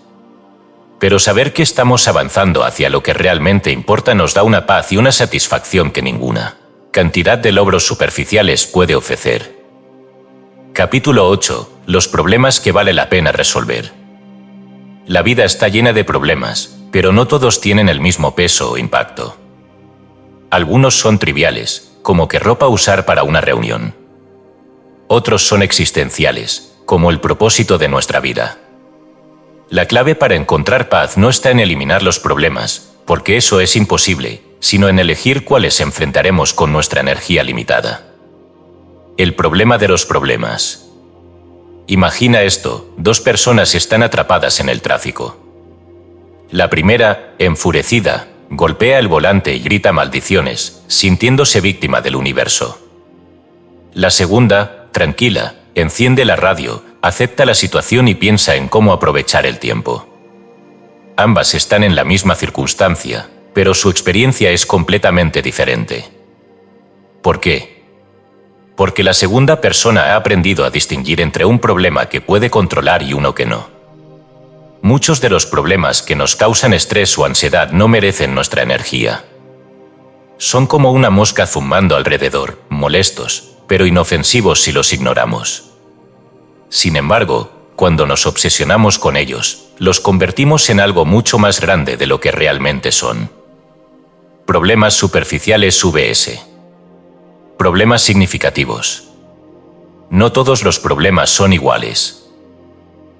Pero saber que estamos avanzando hacia lo que realmente importa nos da una paz y una satisfacción que ninguna cantidad de logros superficiales puede ofrecer. Capítulo 8. Los problemas que vale la pena resolver. La vida está llena de problemas, pero no todos tienen el mismo peso o impacto. Algunos son triviales, como qué ropa usar para una reunión. Otros son existenciales, como el propósito de nuestra vida. La clave para encontrar paz no está en eliminar los problemas, porque eso es imposible, sino en elegir cuáles enfrentaremos con nuestra energía limitada. El problema de los problemas. Imagina esto: 2 personas están atrapadas en el tráfico. La primera, enfurecida, golpea el volante y grita maldiciones, sintiéndose víctima del universo. La segunda, tranquila, enciende la radio, acepta la situación y piensa en cómo aprovechar el tiempo. Ambas están en la misma circunstancia, pero su experiencia es completamente diferente. ¿Por qué? Porque la segunda persona ha aprendido a distinguir entre un problema que puede controlar y uno que no. Muchos de los problemas que nos causan estrés o ansiedad no merecen nuestra energía. Son como una mosca zumando alrededor, molestos, pero inofensivos si los ignoramos. Sin embargo, cuando nos obsesionamos con ellos, los convertimos en algo mucho más grande de lo que realmente son. Problemas superficiales vs. Problemas significativos. No todos los problemas son iguales.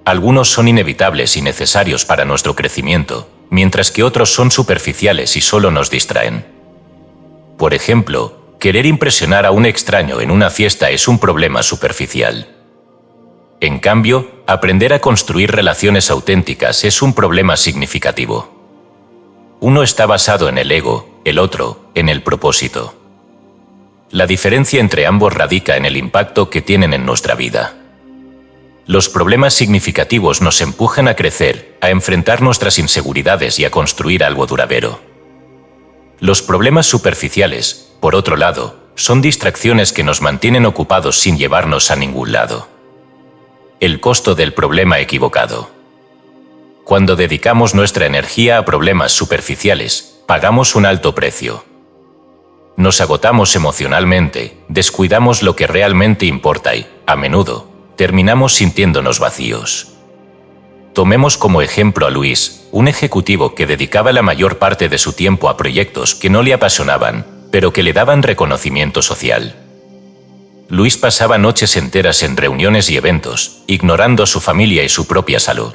Algunos son inevitables y necesarios para nuestro crecimiento, mientras que otros son superficiales y solo nos distraen. Por ejemplo, querer impresionar a un extraño en una fiesta es un problema superficial. En cambio, aprender a construir relaciones auténticas es un problema significativo. Uno está basado en el ego, el otro, en el propósito. La diferencia entre ambos radica en el impacto que tienen en nuestra vida. Los problemas significativos nos empujan a crecer, a enfrentar nuestras inseguridades y a construir algo duradero. Los problemas superficiales, por otro lado, son distracciones que nos mantienen ocupados sin llevarnos a ningún lado. El costo del problema equivocado. Cuando dedicamos nuestra energía a problemas superficiales, pagamos un alto precio. Nos agotamos emocionalmente, descuidamos lo que realmente importa y, a menudo, terminamos sintiéndonos vacíos. Tomemos como ejemplo a Luis, un ejecutivo que dedicaba la mayor parte de su tiempo a proyectos que no le apasionaban, pero que le daban reconocimiento social. Luis pasaba noches enteras en reuniones y eventos, ignorando a su familia y su propia salud.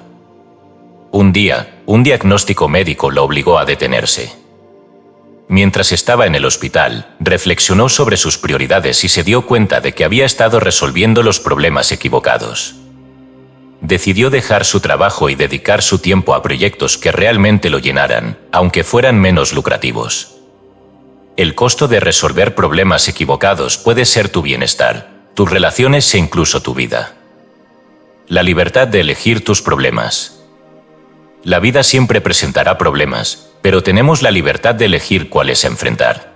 Un día, un diagnóstico médico lo obligó a detenerse. Mientras estaba en el hospital, reflexionó sobre sus prioridades y se dio cuenta de que había estado resolviendo los problemas equivocados. Decidió dejar su trabajo y dedicar su tiempo a proyectos que realmente lo llenaran, aunque fueran menos lucrativos. El costo de resolver problemas equivocados puede ser tu bienestar, tus relaciones e incluso tu vida. La libertad de elegir tus problemas. La vida siempre presentará problemas, pero tenemos la libertad de elegir cuáles enfrentar.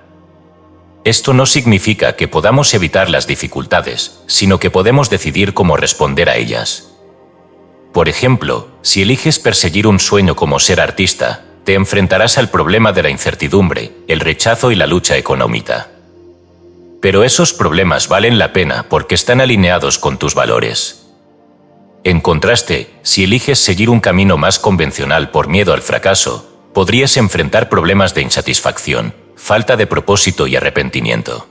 Esto no significa que podamos evitar las dificultades, sino que podemos decidir cómo responder a ellas. Por ejemplo, si eliges perseguir un sueño como ser artista, te enfrentarás al problema de la incertidumbre, el rechazo y la lucha económica. Pero esos problemas valen la pena porque están alineados con tus valores. En contraste, si eliges seguir un camino más convencional por miedo al fracaso, podrías enfrentar problemas de insatisfacción, falta de propósito y arrepentimiento.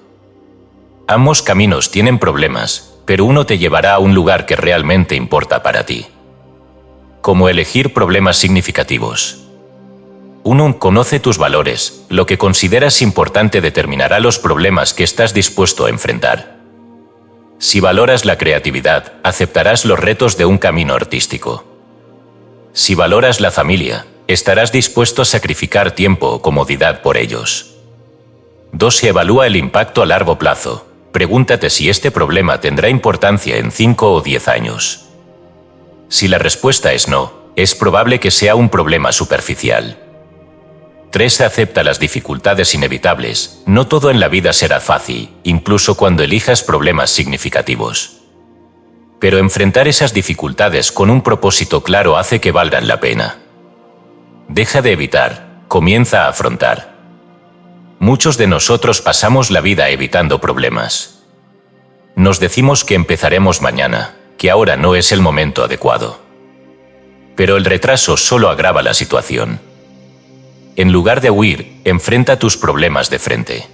Ambos caminos tienen problemas, pero uno te llevará a un lugar que realmente importa para ti. Como elegir problemas significativos. 1. Conoce tus valores. Lo que consideras importante determinará los problemas que estás dispuesto a enfrentar. Si valoras la creatividad, aceptarás los retos de un camino artístico. Si valoras la familia, estarás dispuesto a sacrificar tiempo o comodidad por ellos. 2. Evalúa el impacto a largo plazo. Pregúntate si este problema tendrá importancia en 5 o 10 años. Si la respuesta es no, es probable que sea un problema superficial. 3. Acepta las dificultades inevitables. No todo en la vida será fácil, incluso cuando elijas problemas significativos. Pero enfrentar esas dificultades con un propósito claro hace que valgan la pena. Deja de evitar, comienza a afrontar. Muchos de nosotros pasamos la vida evitando problemas. Nos decimos que empezaremos mañana, que ahora no es el momento adecuado. Pero el retraso solo agrava la situación. En lugar de huir, enfrenta tus problemas de frente.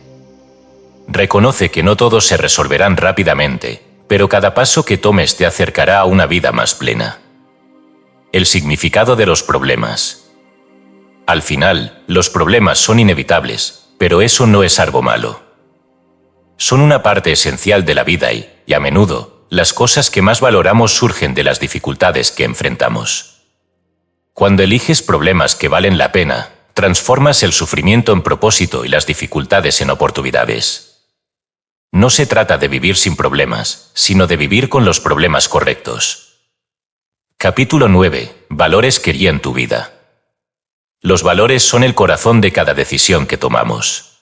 Reconoce que no todos se resolverán rápidamente, pero cada paso que tomes te acercará a una vida más plena. El significado de los problemas. Al final, los problemas son inevitables, pero eso no es algo malo. Son una parte esencial de la vida y, a menudo, las cosas que más valoramos surgen de las dificultades que enfrentamos. Cuando eliges problemas que valen la pena, transformas el sufrimiento en propósito y las dificultades en oportunidades. No se trata de vivir sin problemas, sino de vivir con los problemas correctos. Capítulo 9. Valores que guían tu vida. Los valores son el corazón de cada decisión que tomamos.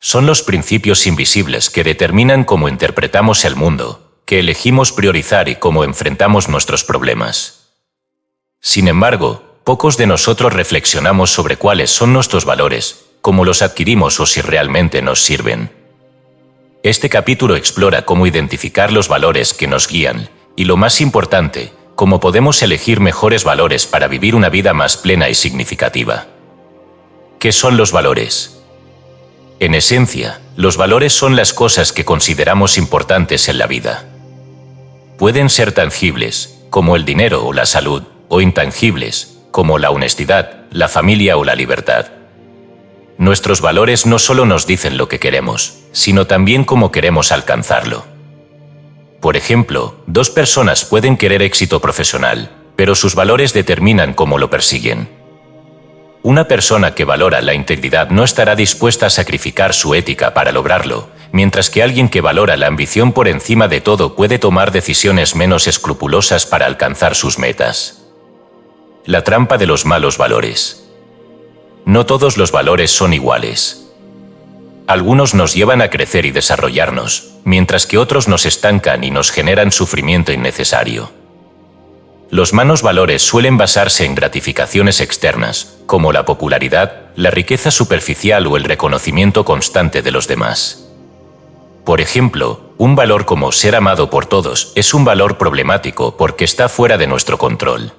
Son los principios invisibles que determinan cómo interpretamos el mundo, que elegimos priorizar y cómo enfrentamos nuestros problemas. Sin embargo, pocos de nosotros reflexionamos sobre cuáles son nuestros valores, cómo los adquirimos o si realmente nos sirven. Este capítulo explora cómo identificar los valores que nos guían y, lo más importante, cómo podemos elegir mejores valores para vivir una vida más plena y significativa. ¿Qué son los valores? En esencia, los valores son las cosas que consideramos importantes en la vida. Pueden ser tangibles, como el dinero o la salud, o intangibles, como la honestidad, la familia o la libertad. Nuestros valores no solo nos dicen lo que queremos, sino también cómo queremos alcanzarlo. Por ejemplo, dos personas pueden querer éxito profesional, pero sus valores determinan cómo lo persiguen. Una persona que valora la integridad no estará dispuesta a sacrificar su ética para lograrlo, mientras que alguien que valora la ambición por encima de todo puede tomar decisiones menos escrupulosas para alcanzar sus metas. La trampa de los malos valores. No todos los valores son iguales. Algunos nos llevan a crecer y desarrollarnos, mientras que otros nos estancan y nos generan sufrimiento innecesario. Los malos valores suelen basarse en gratificaciones externas, como la popularidad, la riqueza superficial o el reconocimiento constante de los demás. Por ejemplo, un valor como ser amado por todos es un valor problemático porque está fuera de nuestro control.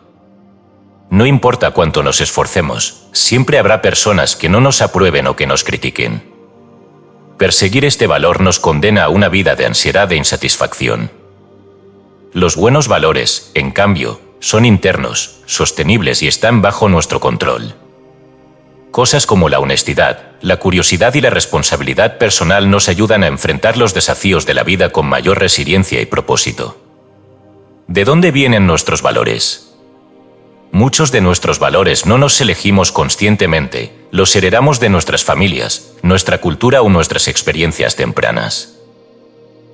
No importa cuánto nos esforcemos, siempre habrá personas que no nos aprueben o que nos critiquen. Perseguir este valor nos condena a una vida de ansiedad e insatisfacción. Los buenos valores, en cambio, son internos, sostenibles y están bajo nuestro control. Cosas como la honestidad, la curiosidad y la responsabilidad personal nos ayudan a enfrentar los desafíos de la vida con mayor resiliencia y propósito. ¿De dónde vienen nuestros valores? Muchos de nuestros valores no los elegimos conscientemente, los heredamos de nuestras familias, nuestra cultura o nuestras experiencias tempranas.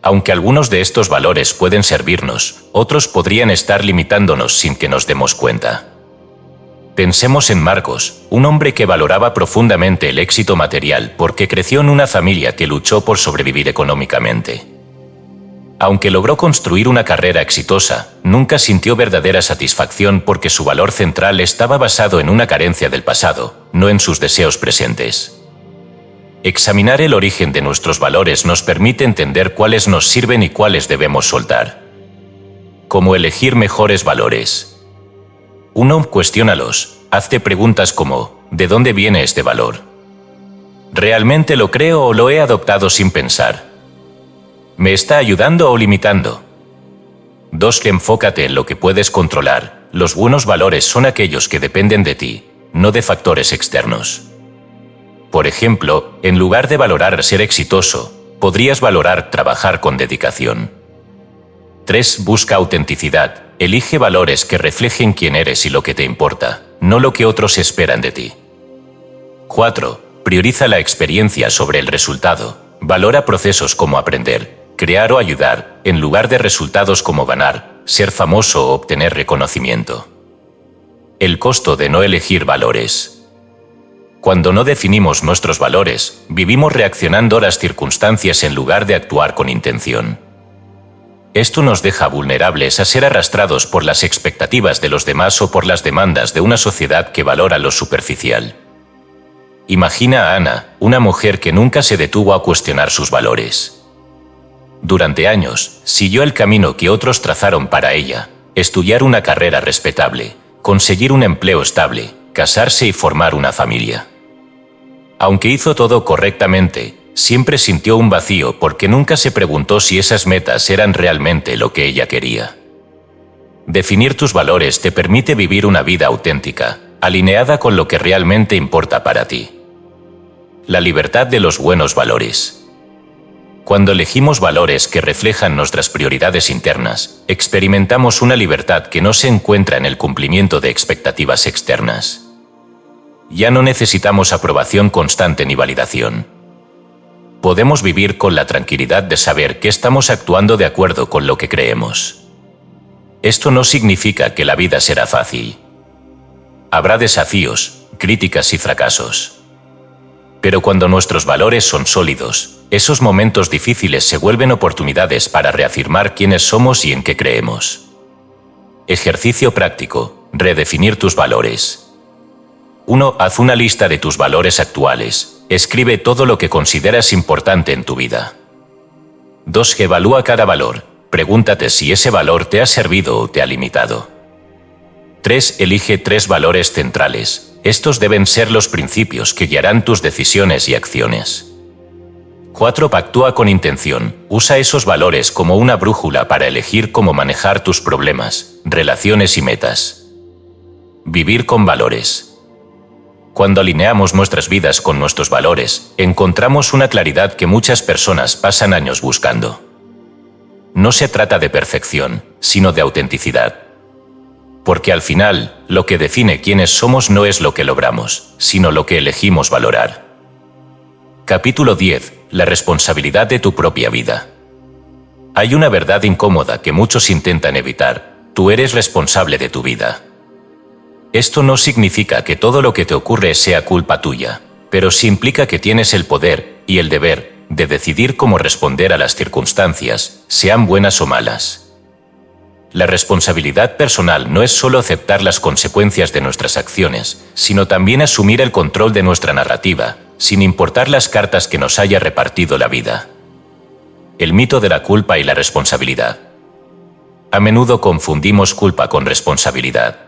Aunque algunos de estos valores pueden servirnos, otros podrían estar limitándonos sin que nos demos cuenta. Pensemos en Marcos, un hombre que valoraba profundamente el éxito material porque creció en una familia que luchó por sobrevivir económicamente. Aunque logró construir una carrera exitosa, nunca sintió verdadera satisfacción porque su valor central estaba basado en una carencia del pasado, no en sus deseos presentes. Examinar el origen de nuestros valores nos permite entender cuáles nos sirven y cuáles debemos soltar. ¿Cómo elegir mejores valores? 1. Cuestiónalos. Hazte preguntas como: ¿de dónde viene este valor? ¿Realmente lo creo o lo he adoptado sin pensar? ¿Me está ayudando o limitando? 2. Enfócate en lo que puedes controlar. Los buenos valores son aquellos que dependen de ti, no de factores externos. Por ejemplo, en lugar de valorar ser exitoso, podrías valorar trabajar con dedicación. 3. Busca autenticidad. Elige valores que reflejen quién eres y lo que te importa, no lo que otros esperan de ti. 4. Prioriza la experiencia sobre el resultado. Valora procesos como aprender, crear o ayudar, en lugar de resultados como ganar, ser famoso o obtener reconocimiento. El costo de no elegir valores. Cuando no definimos nuestros valores, vivimos reaccionando a las circunstancias en lugar de actuar con intención. Esto nos deja vulnerables a ser arrastrados por las expectativas de los demás o por las demandas de una sociedad que valora lo superficial. Imagina a Ana, una mujer que nunca se detuvo a cuestionar sus valores. Durante años, siguió el camino que otros trazaron para ella: estudiar una carrera respetable, conseguir un empleo estable, casarse y formar una familia. Aunque hizo todo correctamente, siempre sintió un vacío porque nunca se preguntó si esas metas eran realmente lo que ella quería. Definir tus valores te permite vivir una vida auténtica, alineada con lo que realmente importa para ti. La libertad de los buenos valores. Cuando elegimos valores que reflejan nuestras prioridades internas, experimentamos una libertad que no se encuentra en el cumplimiento de expectativas externas. Ya no necesitamos aprobación constante ni validación. Podemos vivir con la tranquilidad de saber que estamos actuando de acuerdo con lo que creemos. Esto no significa que la vida será fácil. Habrá desafíos, críticas y fracasos. Pero cuando nuestros valores son sólidos, esos momentos difíciles se vuelven oportunidades para reafirmar quiénes somos y en qué creemos. Ejercicio práctico: redefinir tus valores. 1. Haz una lista de tus valores actuales. Escribe todo lo que consideras importante en tu vida. 2. Evalúa cada valor. Pregúntate si ese valor te ha servido o te ha limitado. 3. Elige 3 valores centrales. Estos deben ser los principios que guiarán tus decisiones y acciones. 4. Actúa con intención. Usa esos valores como una brújula para elegir cómo manejar tus problemas, relaciones y metas. Vivir con valores. Cuando alineamos nuestras vidas con nuestros valores, encontramos una claridad que muchas personas pasan años buscando. No se trata de perfección, sino de autenticidad. Porque al final, lo que define quiénes somos no es lo que logramos, sino lo que elegimos valorar. Capítulo 10. La responsabilidad de tu propia vida. Hay una verdad incómoda que muchos intentan evitar: tú eres responsable de tu vida. Esto no significa que todo lo que te ocurre sea culpa tuya, pero sí implica que tienes el poder y el deber de decidir cómo responder a las circunstancias, sean buenas o malas. La responsabilidad personal no es solo aceptar las consecuencias de nuestras acciones, sino también asumir el control de nuestra narrativa, sin importar las cartas que nos haya repartido la vida. El mito de la culpa y la responsabilidad. A menudo confundimos culpa con responsabilidad.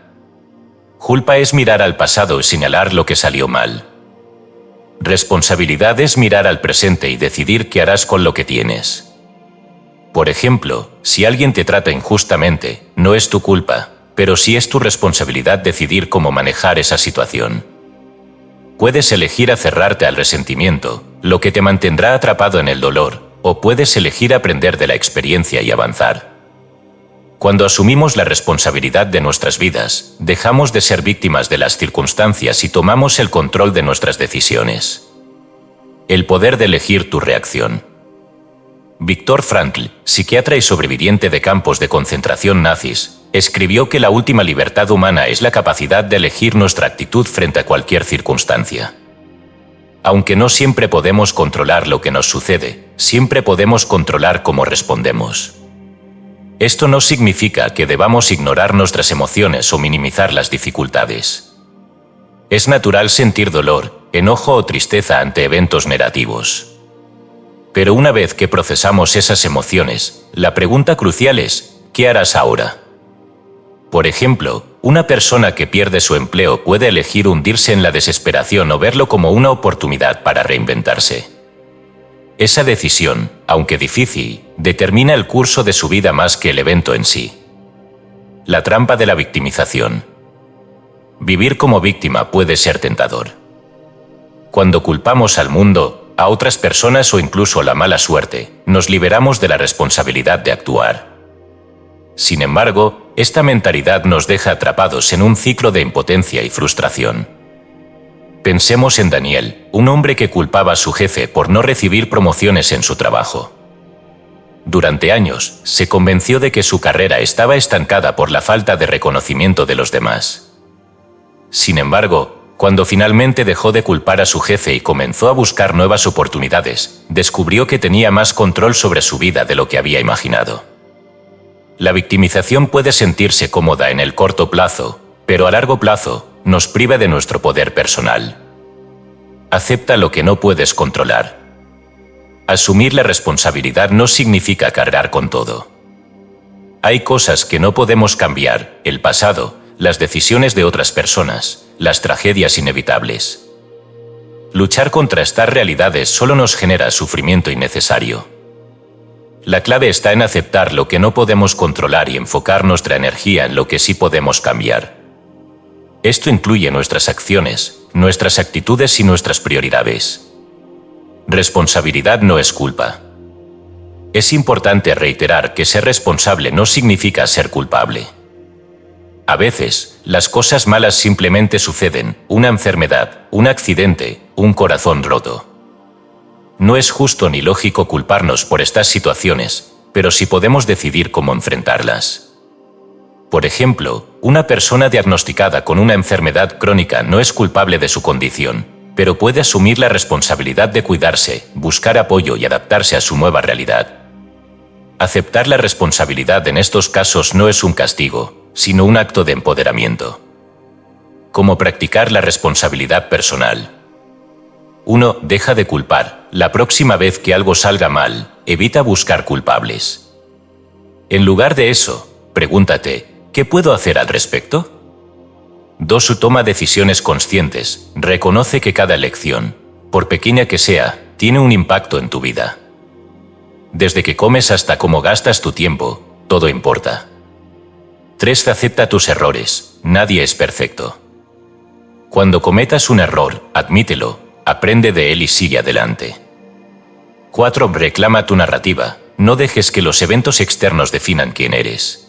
Culpa es mirar al pasado y señalar lo que salió mal. Responsabilidad es mirar al presente y decidir qué harás con lo que tienes. Por ejemplo, si alguien te trata injustamente, no es tu culpa, pero sí es tu responsabilidad decidir cómo manejar esa situación. Puedes elegir aferrarte al resentimiento, lo que te mantendrá atrapado en el dolor, o puedes elegir aprender de la experiencia y avanzar. Cuando asumimos la responsabilidad de nuestras vidas, dejamos de ser víctimas de las circunstancias y tomamos el control de nuestras decisiones. El poder de elegir tu reacción. Viktor Frankl, psiquiatra y sobreviviente de campos de concentración nazis, escribió que la última libertad humana es la capacidad de elegir nuestra actitud frente a cualquier circunstancia. Aunque no siempre podemos controlar lo que nos sucede, siempre podemos controlar cómo respondemos. Esto no significa que debamos ignorar nuestras emociones o minimizar las dificultades. Es natural sentir dolor, enojo o tristeza ante eventos negativos. Pero una vez que procesamos esas emociones, la pregunta crucial es, ¿qué harás ahora? Por ejemplo, una persona que pierde su empleo puede elegir hundirse en la desesperación o verlo como una oportunidad para reinventarse. Esa decisión, aunque difícil, determina el curso de su vida más que el evento en sí. La trampa de la victimización. Vivir como víctima puede ser tentador. Cuando culpamos al mundo, a otras personas o incluso a la mala suerte, nos liberamos de la responsabilidad de actuar. Sin embargo, esta mentalidad nos deja atrapados en un ciclo de impotencia y frustración. Pensemos en Daniel, un hombre que culpaba a su jefe por no recibir promociones en su trabajo. Durante años, se convenció de que su carrera estaba estancada por la falta de reconocimiento de los demás. Sin embargo, cuando finalmente dejó de culpar a su jefe y comenzó a buscar nuevas oportunidades, descubrió que tenía más control sobre su vida de lo que había imaginado. La victimización puede sentirse cómoda en el corto plazo, pero a largo plazo nos priva de nuestro poder personal. Acepta lo que no puedes controlar. Asumir la responsabilidad no significa cargar con todo. Hay cosas que no podemos cambiar: el pasado, las decisiones de otras personas, las tragedias inevitables. Luchar contra estas realidades solo nos genera sufrimiento innecesario. La clave está en aceptar lo que no podemos controlar y enfocar nuestra energía en lo que sí podemos cambiar. Esto incluye nuestras acciones, nuestras actitudes y nuestras prioridades. Responsabilidad no es culpa. Es importante reiterar que ser responsable no significa ser culpable. A veces, las cosas malas simplemente suceden: una enfermedad, un accidente, un corazón roto. No es justo ni lógico culparnos por estas situaciones, pero sí podemos decidir cómo enfrentarlas. Por ejemplo, una persona diagnosticada con una enfermedad crónica no es culpable de su condición, pero puede asumir la responsabilidad de cuidarse, buscar apoyo y adaptarse a su nueva realidad. Aceptar la responsabilidad en estos casos no es un castigo, sino un acto de empoderamiento. ¿Cómo practicar la responsabilidad personal? 1. Deja de culpar. La próxima vez que algo salga mal, evita buscar culpables. En lugar de eso, pregúntate, ¿qué puedo hacer al respecto? 2. Toma decisiones conscientes. Reconoce que cada elección, por pequeña que sea, tiene un impacto en tu vida. Desde que comes hasta cómo gastas tu tiempo, todo importa. 3. Acepta tus errores. Nadie es perfecto. Cuando cometas un error, admítelo, aprende de él y sigue adelante. 4. Reclama tu narrativa. No dejes que los eventos externos definan quién eres.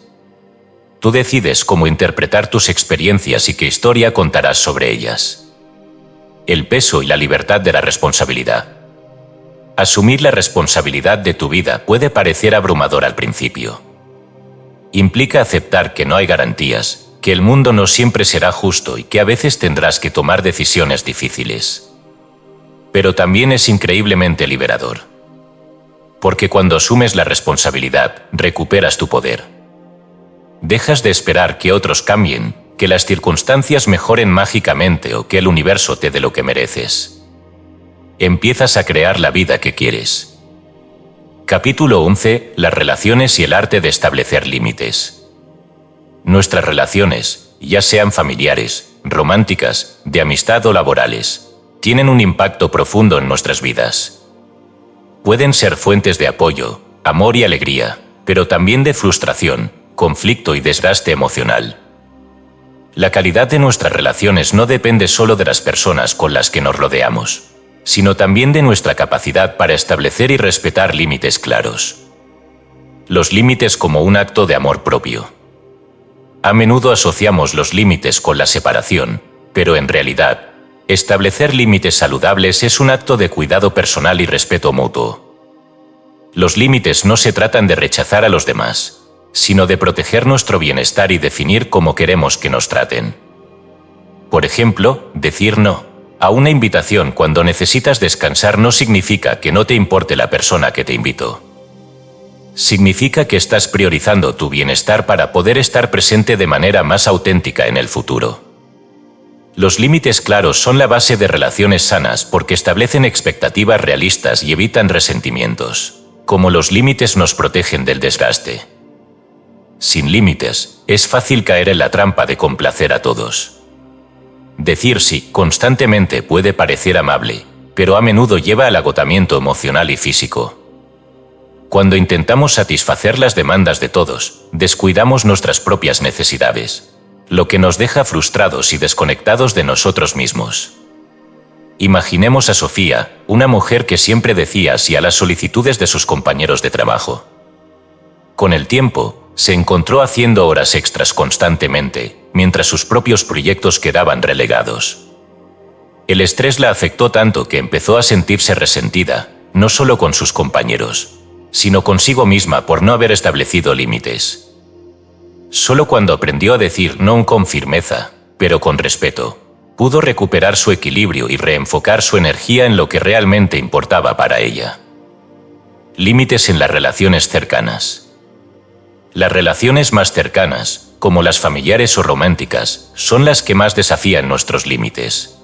Tú decides cómo interpretar tus experiencias y qué historia contarás sobre ellas. El peso y la libertad de la responsabilidad. Asumir la responsabilidad de tu vida puede parecer abrumador al principio. Implica aceptar que no hay garantías, que el mundo no siempre será justo y que a veces tendrás que tomar decisiones difíciles. Pero también es increíblemente liberador. Porque cuando asumes la responsabilidad, recuperas tu poder. Dejas de esperar que otros cambien, que las circunstancias mejoren mágicamente o que el universo te dé lo que mereces. Empiezas a crear la vida que quieres. Capítulo 11. Las relaciones y el arte de establecer límites. Nuestras relaciones, ya sean familiares, románticas, de amistad o laborales, tienen un impacto profundo en nuestras vidas. Pueden ser fuentes de apoyo, amor y alegría, pero también de frustración, conflicto y desgaste emocional. La calidad de nuestras relaciones no depende solo de las personas con las que nos rodeamos, sino también de nuestra capacidad para establecer y respetar límites claros. Los límites como un acto de amor propio. A menudo asociamos los límites con la separación, pero en realidad, establecer límites saludables es un acto de cuidado personal y respeto mutuo. Los límites no se tratan de rechazar a los demás, sino de proteger nuestro bienestar y definir cómo queremos que nos traten. Por ejemplo, decir no a una invitación cuando necesitas descansar no significa que no te importe la persona que te invitó. Significa que estás priorizando tu bienestar para poder estar presente de manera más auténtica en el futuro. Los límites claros son la base de relaciones sanas porque establecen expectativas realistas y evitan resentimientos, como los límites nos protegen del desgaste. Sin límites, es fácil caer en la trampa de complacer a todos. Decir sí constantemente puede parecer amable, pero a menudo lleva al agotamiento emocional y físico. Cuando intentamos satisfacer las demandas de todos, descuidamos nuestras propias necesidades, lo que nos deja frustrados y desconectados de nosotros mismos. Imaginemos a Sofía, una mujer que siempre decía sí a las solicitudes de sus compañeros de trabajo. Con el tiempo, se encontró haciendo horas extras constantemente, mientras sus propios proyectos quedaban relegados. El estrés la afectó tanto que empezó a sentirse resentida, no solo con sus compañeros, sino consigo misma por no haber establecido límites. Solo cuando aprendió a decir no con firmeza, pero con respeto, pudo recuperar su equilibrio y reenfocar su energía en lo que realmente importaba para ella. Límites en las relaciones cercanas. Las relaciones más cercanas, como las familiares o románticas, son las que más desafían nuestros límites.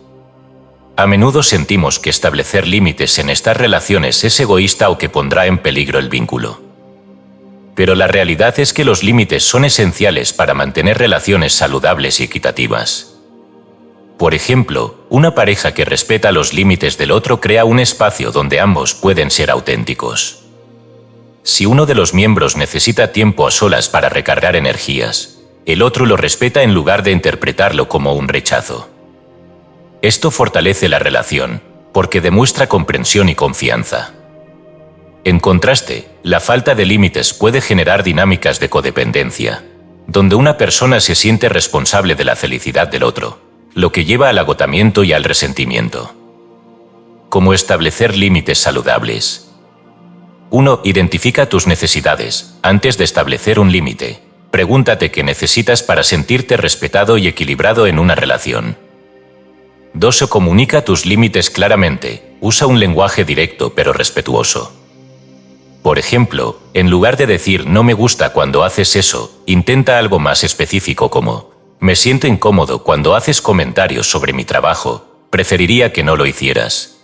A menudo sentimos que establecer límites en estas relaciones es egoísta o que pondrá en peligro el vínculo. Pero la realidad es que los límites son esenciales para mantener relaciones saludables y equitativas. Por ejemplo, una pareja que respeta los límites del otro crea un espacio donde ambos pueden ser auténticos. Si uno de los miembros necesita tiempo a solas para recargar energías, el otro lo respeta en lugar de interpretarlo como un rechazo. Esto fortalece la relación, porque demuestra comprensión y confianza. En contraste, la falta de límites puede generar dinámicas de codependencia, donde una persona se siente responsable de la felicidad del otro, lo que lleva al agotamiento y al resentimiento. ¿Cómo establecer límites saludables? 1. Identifica tus necesidades. Antes de establecer un límite, pregúntate qué necesitas para sentirte respetado y equilibrado en una relación. 2. Comunica tus límites claramente. Usa un lenguaje directo pero respetuoso. Por ejemplo, en lugar de decir no me gusta cuando haces eso, intenta algo más específico como me siento incómodo cuando haces comentarios sobre mi trabajo, preferiría que no lo hicieras.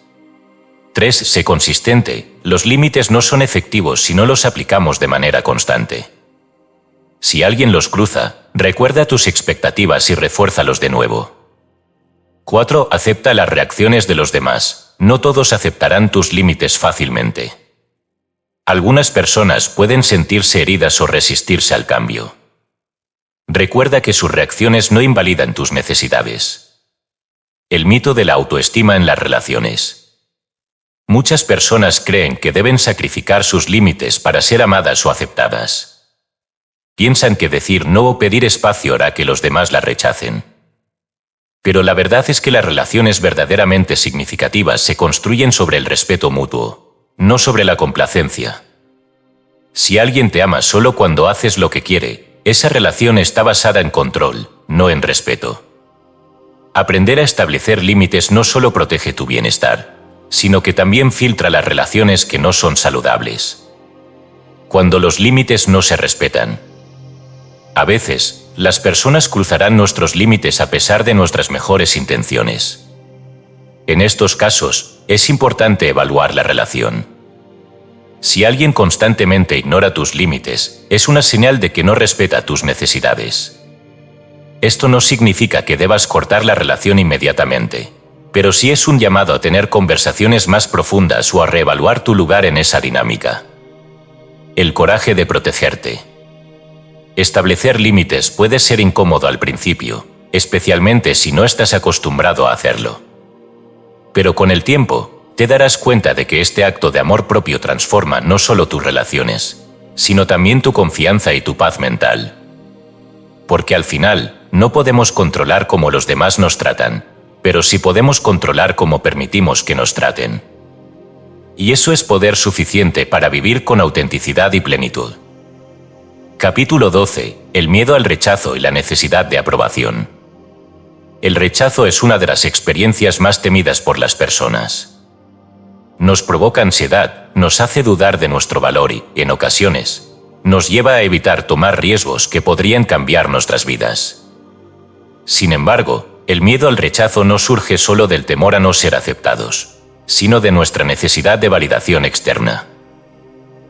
3. Sé consistente. Los límites no son efectivos si no los aplicamos de manera constante. Si alguien los cruza, recuerda tus expectativas y refuérzalos de nuevo. 4. Acepta las reacciones de los demás. No todos aceptarán tus límites fácilmente. Algunas personas pueden sentirse heridas o resistirse al cambio. Recuerda que sus reacciones no invalidan tus necesidades. El mito de la autoestima en las relaciones. Muchas personas creen que deben sacrificar sus límites para ser amadas o aceptadas. Piensan que decir no o pedir espacio hará que los demás la rechacen. Pero la verdad es que las relaciones verdaderamente significativas se construyen sobre el respeto mutuo, no sobre la complacencia. Si alguien te ama solo cuando haces lo que quiere, esa relación está basada en control, no en respeto. Aprender a establecer límites no solo protege tu bienestar, sino que también filtra las relaciones que no son saludables. Cuando los límites no se respetan. A veces, las personas cruzarán nuestros límites a pesar de nuestras mejores intenciones. En estos casos, es importante evaluar la relación. Si alguien constantemente ignora tus límites, es una señal de que no respeta tus necesidades. Esto no significa que debas cortar la relación inmediatamente, pero sí es un llamado a tener conversaciones más profundas o a reevaluar tu lugar en esa dinámica. El coraje de protegerte. Establecer límites puede ser incómodo al principio, especialmente si no estás acostumbrado a hacerlo. Pero con el tiempo, te darás cuenta de que este acto de amor propio transforma no solo tus relaciones, sino también tu confianza y tu paz mental. Porque al final, no podemos controlar cómo los demás nos tratan, pero sí podemos controlar cómo permitimos que nos traten. Y eso es poder suficiente para vivir con autenticidad y plenitud. Capítulo 12. El miedo al rechazo y la necesidad de aprobación. El rechazo es una de las experiencias más temidas por las personas. Nos provoca ansiedad, nos hace dudar de nuestro valor y, en ocasiones, nos lleva a evitar tomar riesgos que podrían cambiar nuestras vidas. Sin embargo, el miedo al rechazo no surge solo del temor a no ser aceptados, sino de nuestra necesidad de validación externa.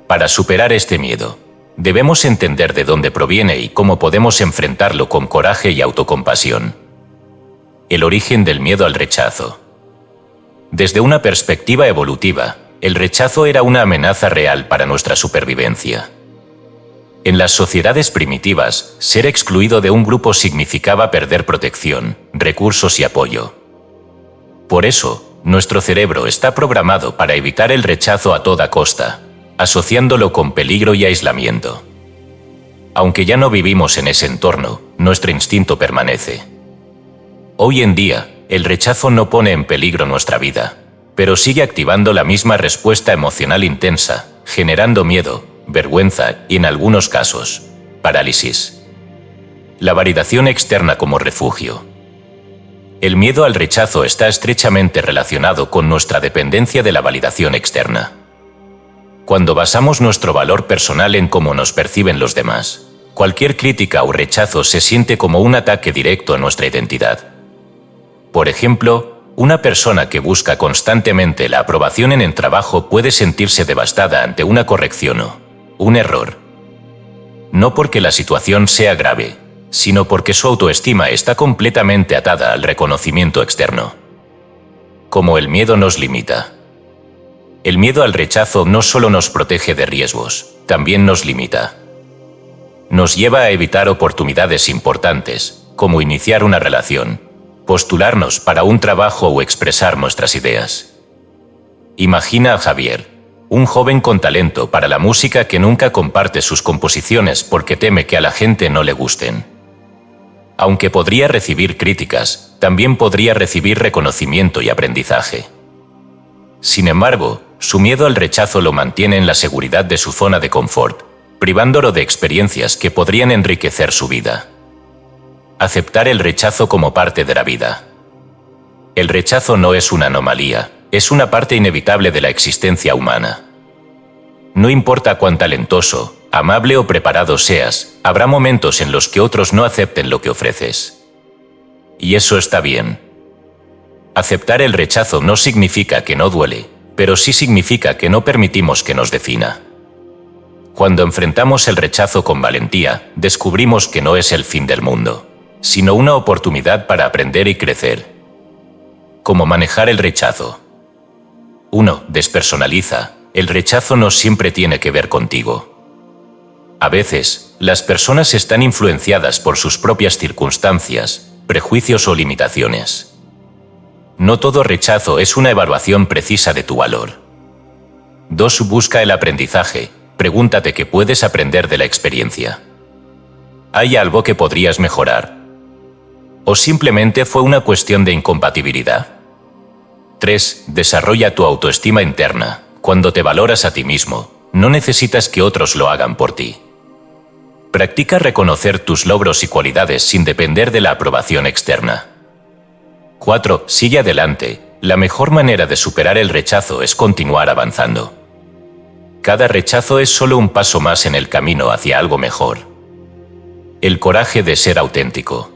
Para superar este miedo, debemos entender de dónde proviene y cómo podemos enfrentarlo con coraje y autocompasión. El origen del miedo al rechazo. Desde una perspectiva evolutiva, el rechazo era una amenaza real para nuestra supervivencia. En las sociedades primitivas, ser excluido de un grupo significaba perder protección, recursos y apoyo. Por eso, nuestro cerebro está programado para evitar el rechazo a toda costa, asociándolo con peligro y aislamiento. Aunque ya no vivimos en ese entorno, nuestro instinto permanece. Hoy en día, el rechazo no pone en peligro nuestra vida, pero sigue activando la misma respuesta emocional intensa, generando miedo, vergüenza y, en algunos casos, parálisis. La validación externa como refugio. El miedo al rechazo está estrechamente relacionado con nuestra dependencia de la validación externa. Cuando basamos nuestro valor personal en cómo nos perciben los demás, cualquier crítica o rechazo se siente como un ataque directo a nuestra identidad. Por ejemplo, una persona que busca constantemente la aprobación en el trabajo puede sentirse devastada ante una corrección o un error. No porque la situación sea grave, sino porque su autoestima está completamente atada al reconocimiento externo. Como el miedo nos limita. El miedo al rechazo no solo nos protege de riesgos, también nos limita. Nos lleva a evitar oportunidades importantes, como iniciar una relación, postularnos para un trabajo o expresar nuestras ideas. Imagina a Javier, un joven con talento para la música que nunca comparte sus composiciones porque teme que a la gente no le gusten. Aunque podría recibir críticas, también podría recibir reconocimiento y aprendizaje. Sin embargo, su miedo al rechazo lo mantiene en la seguridad de su zona de confort, privándolo de experiencias que podrían enriquecer su vida. Aceptar el rechazo como parte de la vida. El rechazo no es una anomalía, es una parte inevitable de la existencia humana. No importa cuán talentoso, amable o preparado seas, habrá momentos en los que otros no acepten lo que ofreces. Y eso está bien. Aceptar el rechazo no significa que no duele, pero sí significa que no permitimos que nos defina. Cuando enfrentamos el rechazo con valentía, descubrimos que no es el fin del mundo, sino una oportunidad para aprender y crecer. ¿Cómo manejar el rechazo? 1. Despersonaliza. El rechazo no siempre tiene que ver contigo. A veces, las personas están influenciadas por sus propias circunstancias, prejuicios o limitaciones. No todo rechazo es una evaluación precisa de tu valor. 2. Busca el aprendizaje. Pregúntate qué puedes aprender de la experiencia. ¿Hay algo que podrías mejorar? ¿O simplemente fue una cuestión de incompatibilidad? 3. Desarrolla tu autoestima interna. Cuando te valoras a ti mismo, no necesitas que otros lo hagan por ti. Practica reconocer tus logros y cualidades sin depender de la aprobación externa. 4. Sigue adelante. La mejor manera de superar el rechazo es continuar avanzando. Cada rechazo es solo un paso más en el camino hacia algo mejor. El coraje de ser auténtico.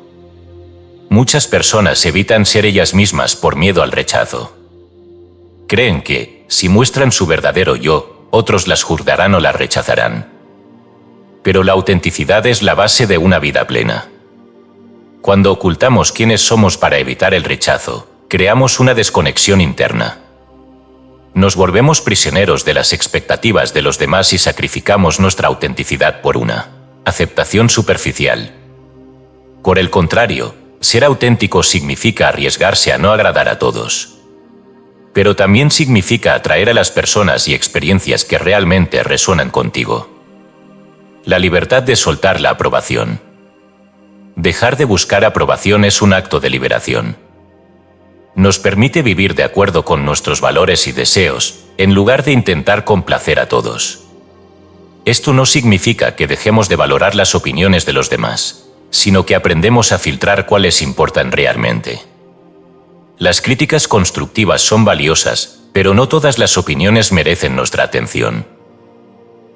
Muchas personas evitan ser ellas mismas por miedo al rechazo. Creen que, si muestran su verdadero yo, otros las juzgarán o las rechazarán. Pero la autenticidad es la base de una vida plena. Cuando ocultamos quiénes somos para evitar el rechazo, creamos una desconexión interna. Nos volvemos prisioneros de las expectativas de los demás y sacrificamos nuestra autenticidad por una aceptación superficial. Por el contrario, ser auténtico significa arriesgarse a no agradar a todos. Pero también significa atraer a las personas y experiencias que realmente resuenan contigo. La libertad de soltar la aprobación. Dejar de buscar aprobación es un acto de liberación. Nos permite vivir de acuerdo con nuestros valores y deseos, en lugar de intentar complacer a todos. Esto no significa que dejemos de valorar las opiniones de los demás, sino que aprendemos a filtrar cuáles importan realmente. Las críticas constructivas son valiosas, pero no todas las opiniones merecen nuestra atención.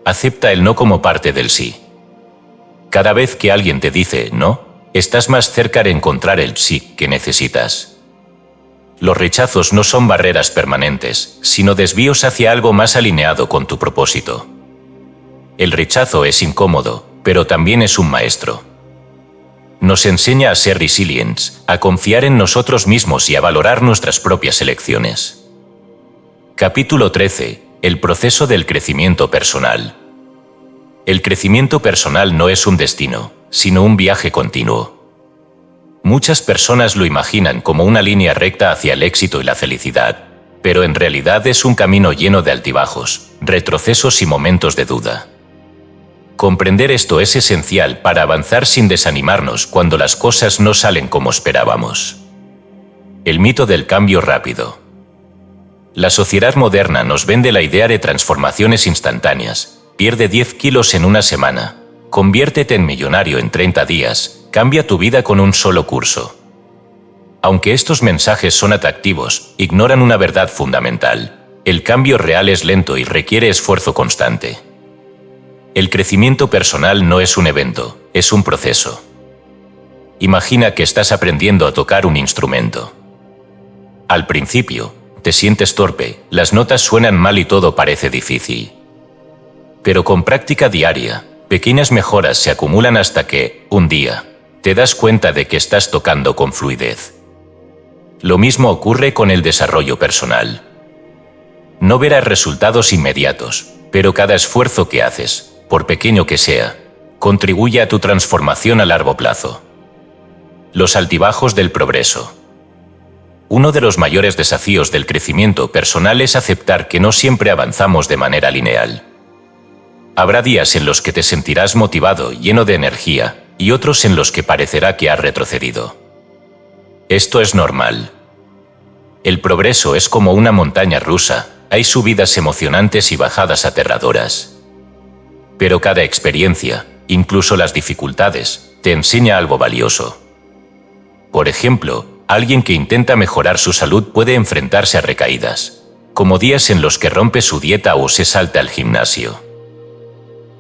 Acepta el no como parte del sí. Cada vez que alguien te dice no, estás más cerca de encontrar el sí que necesitas. Los rechazos no son barreras permanentes, sino desvíos hacia algo más alineado con tu propósito. El rechazo es incómodo, pero también es un maestro. Nos enseña a ser resilientes, a confiar en nosotros mismos y a valorar nuestras propias elecciones. Capítulo 13. El proceso del crecimiento personal. El crecimiento personal no es un destino, sino un viaje continuo. Muchas personas lo imaginan como una línea recta hacia el éxito y la felicidad, pero en realidad es un camino lleno de altibajos, retrocesos y momentos de duda. Comprender esto es esencial para avanzar sin desanimarnos cuando las cosas no salen como esperábamos. El mito del cambio rápido. La sociedad moderna nos vende la idea de transformaciones instantáneas. Pierde 10 kilos en una semana. Conviértete en millonario en 30 días. Cambia tu vida con un solo curso. Aunque estos mensajes son atractivos, ignoran una verdad fundamental. El cambio real es lento y requiere esfuerzo constante. El crecimiento personal no es un evento, es un proceso. Imagina que estás aprendiendo a tocar un instrumento. Al principio, te sientes torpe, las notas suenan mal y todo parece difícil. Pero con práctica diaria, pequeñas mejoras se acumulan hasta que, un día, te das cuenta de que estás tocando con fluidez. Lo mismo ocurre con el desarrollo personal. No verás resultados inmediatos, pero cada esfuerzo que haces, por pequeño que sea, contribuye a tu transformación a largo plazo. Los altibajos del progreso. Uno de los mayores desafíos del crecimiento personal es aceptar que no siempre avanzamos de manera lineal. Habrá días en los que te sentirás motivado, lleno de energía, y otros en los que parecerá que has retrocedido. Esto es normal. El progreso es como una montaña rusa, hay subidas emocionantes y bajadas aterradoras. Pero cada experiencia, incluso las dificultades, te enseña algo valioso. Por ejemplo, alguien que intenta mejorar su salud puede enfrentarse a recaídas, como días en los que rompe su dieta o se salta al gimnasio.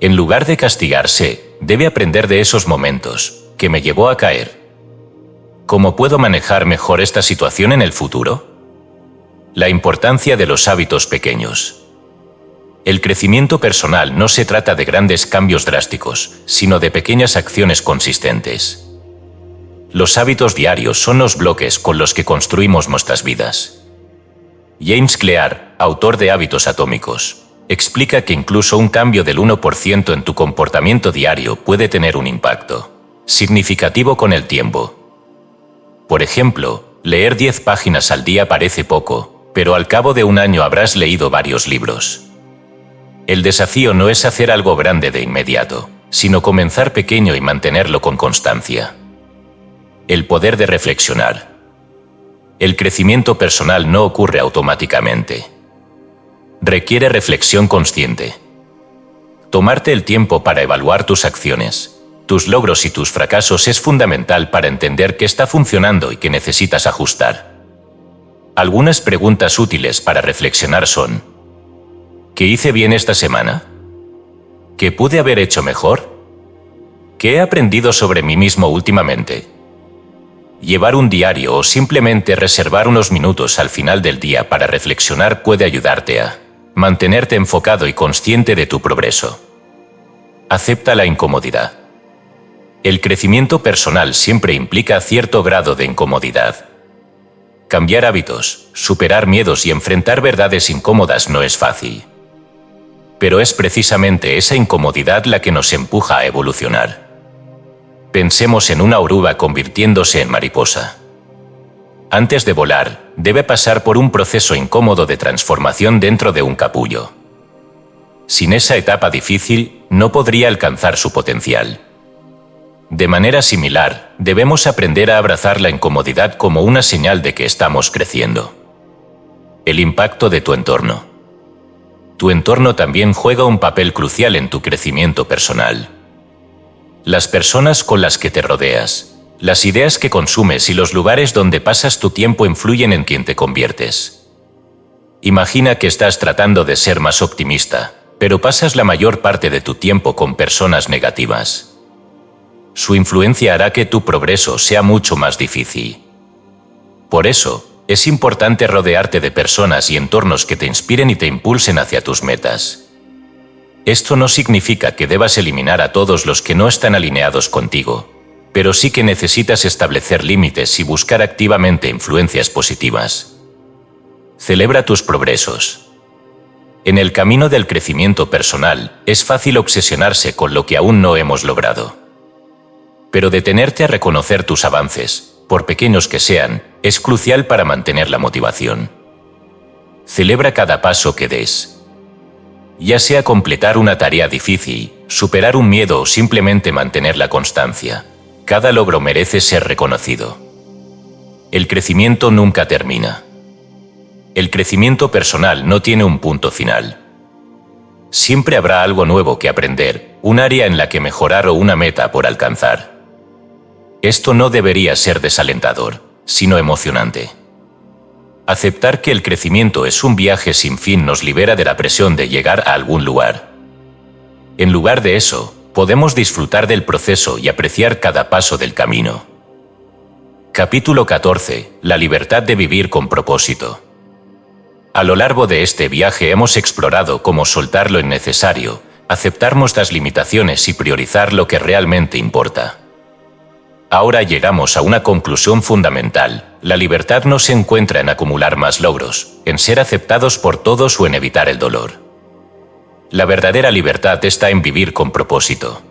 En lugar de castigarse, debe aprender de esos momentos, que me llevó a caer. ¿Cómo puedo manejar mejor esta situación en el futuro? La importancia de los hábitos pequeños. El crecimiento personal no se trata de grandes cambios drásticos, sino de pequeñas acciones consistentes. Los hábitos diarios son los bloques con los que construimos nuestras vidas. James Clear, autor de Hábitos Atómicos, explica que incluso un cambio del 1% en tu comportamiento diario puede tener un impacto significativo con el tiempo. Por ejemplo, leer 10 páginas al día parece poco, pero al cabo de un año habrás leído varios libros. El desafío no es hacer algo grande de inmediato, sino comenzar pequeño y mantenerlo con constancia. El poder de reflexionar. El crecimiento personal no ocurre automáticamente. Requiere reflexión consciente. Tomarte el tiempo para evaluar tus acciones, tus logros y tus fracasos es fundamental para entender qué está funcionando y qué necesitas ajustar. Algunas preguntas útiles para reflexionar son: ¿qué hice bien esta semana? ¿Qué pude haber hecho mejor? ¿Qué he aprendido sobre mí mismo últimamente? Llevar un diario o simplemente reservar unos minutos al final del día para reflexionar puede ayudarte a mantenerte enfocado y consciente de tu progreso. Acepta la incomodidad. El crecimiento personal siempre implica cierto grado de incomodidad. Cambiar hábitos, superar miedos y enfrentar verdades incómodas no es fácil. Pero es precisamente esa incomodidad la que nos empuja a evolucionar. Pensemos en una oruga convirtiéndose en mariposa. Antes de volar, debe pasar por un proceso incómodo de transformación dentro de un capullo. Sin esa etapa difícil, no podría alcanzar su potencial. De manera similar, debemos aprender a abrazar la incomodidad como una señal de que estamos creciendo. El impacto de tu entorno. tu entorno también juega un papel crucial en tu crecimiento personal. Las personas con las que te rodeas, las ideas que consumes y los lugares donde pasas tu tiempo influyen en quien te conviertes. Imagina que estás tratando de ser más optimista, pero pasas la mayor parte de tu tiempo con personas negativas. Su influencia hará que tu progreso sea mucho más difícil. Por eso, es importante rodearte de personas y entornos que te inspiren y te impulsen hacia tus metas. Esto no significa que debas eliminar a todos los que no están alineados contigo, pero sí que necesitas establecer límites y buscar activamente influencias positivas. Celebra tus progresos. En el camino del crecimiento personal, es fácil obsesionarse con lo que aún no hemos logrado. Pero detenerte a reconocer tus avances, por pequeños que sean, es crucial para mantener la motivación. Celebra cada paso que des. Ya sea completar una tarea difícil, superar un miedo o simplemente mantener la constancia, cada logro merece ser reconocido. El crecimiento nunca termina. El crecimiento personal no tiene un punto final. Siempre habrá algo nuevo que aprender, un área en la que mejorar o una meta por alcanzar. Esto no debería ser desalentador, sino emocionante. Aceptar que el crecimiento es un viaje sin fin nos libera de la presión de llegar a algún lugar. En lugar de eso, podemos disfrutar del proceso y apreciar cada paso del camino. Capítulo 14. La libertad de vivir con propósito. A lo largo de este viaje hemos explorado cómo soltar lo innecesario, aceptar nuestras limitaciones y priorizar lo que realmente importa. Ahora llegamos a una conclusión fundamental. La libertad no se encuentra en acumular más logros, en ser aceptados por todos o en evitar el dolor. La verdadera libertad está en vivir con propósito.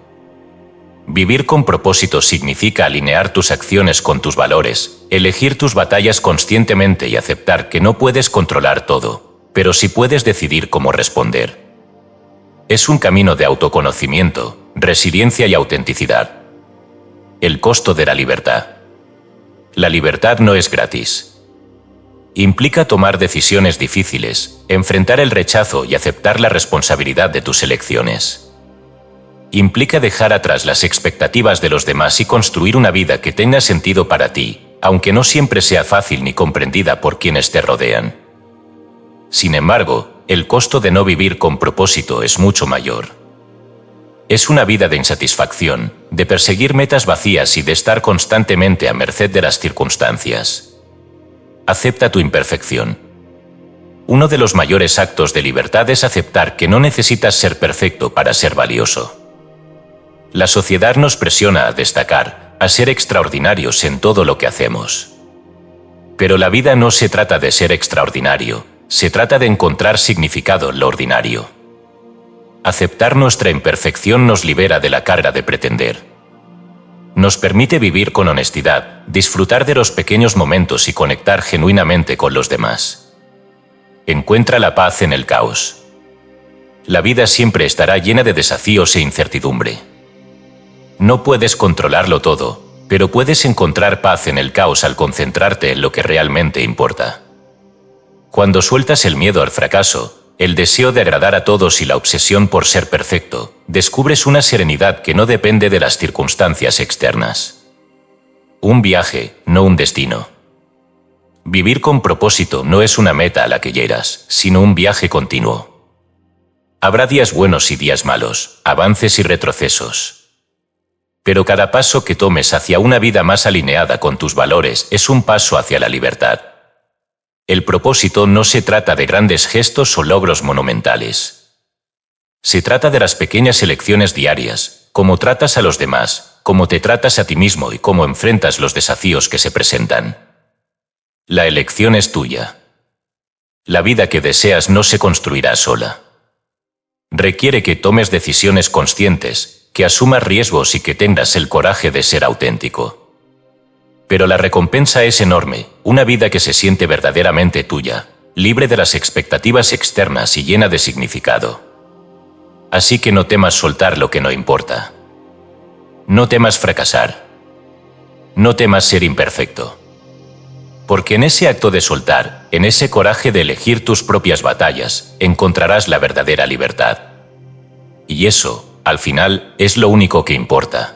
Vivir con propósito significa alinear tus acciones con tus valores, elegir tus batallas conscientemente y aceptar que no puedes controlar todo, pero sí puedes decidir cómo responder. Es un camino de autoconocimiento, resiliencia y autenticidad. El costo de la libertad. La libertad no es gratis. Implica tomar decisiones difíciles, enfrentar el rechazo y aceptar la responsabilidad de tus elecciones. Implica dejar atrás las expectativas de los demás y construir una vida que tenga sentido para ti, aunque no siempre sea fácil ni comprendida por quienes te rodean. Sin embargo, el costo de no vivir con propósito es mucho mayor. Es una vida de insatisfacción, de perseguir metas vacías y de estar constantemente a merced de las circunstancias. Acepta tu imperfección. Uno de los mayores actos de libertad es aceptar que no necesitas ser perfecto para ser valioso. La sociedad nos presiona a destacar, a ser extraordinarios en todo lo que hacemos. Pero la vida no se trata de ser extraordinario, se trata de encontrar significado en lo ordinario. Aceptar nuestra imperfección nos libera de la carga de pretender. Nos permite vivir con honestidad, disfrutar de los pequeños momentos y conectar genuinamente con los demás. Encuentra la paz en el caos. La vida siempre estará llena de desafíos e incertidumbre. No puedes controlarlo todo, pero puedes encontrar paz en el caos al concentrarte en lo que realmente importa. Cuando sueltas el miedo al fracaso, el deseo de agradar a todos y la obsesión por ser perfecto, descubres una serenidad que no depende de las circunstancias externas. Un viaje, no un destino. Vivir con propósito no es una meta a la que llegas, sino un viaje continuo. Habrá días buenos y días malos, avances y retrocesos. Pero cada paso que tomes hacia una vida más alineada con tus valores es un paso hacia la libertad. El propósito no se trata de grandes gestos o logros monumentales. Se trata de las pequeñas elecciones diarias, cómo tratas a los demás, cómo te tratas a ti mismo y cómo enfrentas los desafíos que se presentan. La elección es tuya. La vida que deseas no se construirá sola. Requiere que tomes decisiones conscientes, que asumas riesgos y que tengas el coraje de ser auténtico. Pero la recompensa es enorme, una vida que se siente verdaderamente tuya, libre de las expectativas externas y llena de significado. Así que no temas soltar lo que no importa. No temas fracasar. No temas ser imperfecto. Porque en ese acto de soltar, en ese coraje de elegir tus propias batallas, encontrarás la verdadera libertad. Y eso, al final, es lo único que importa.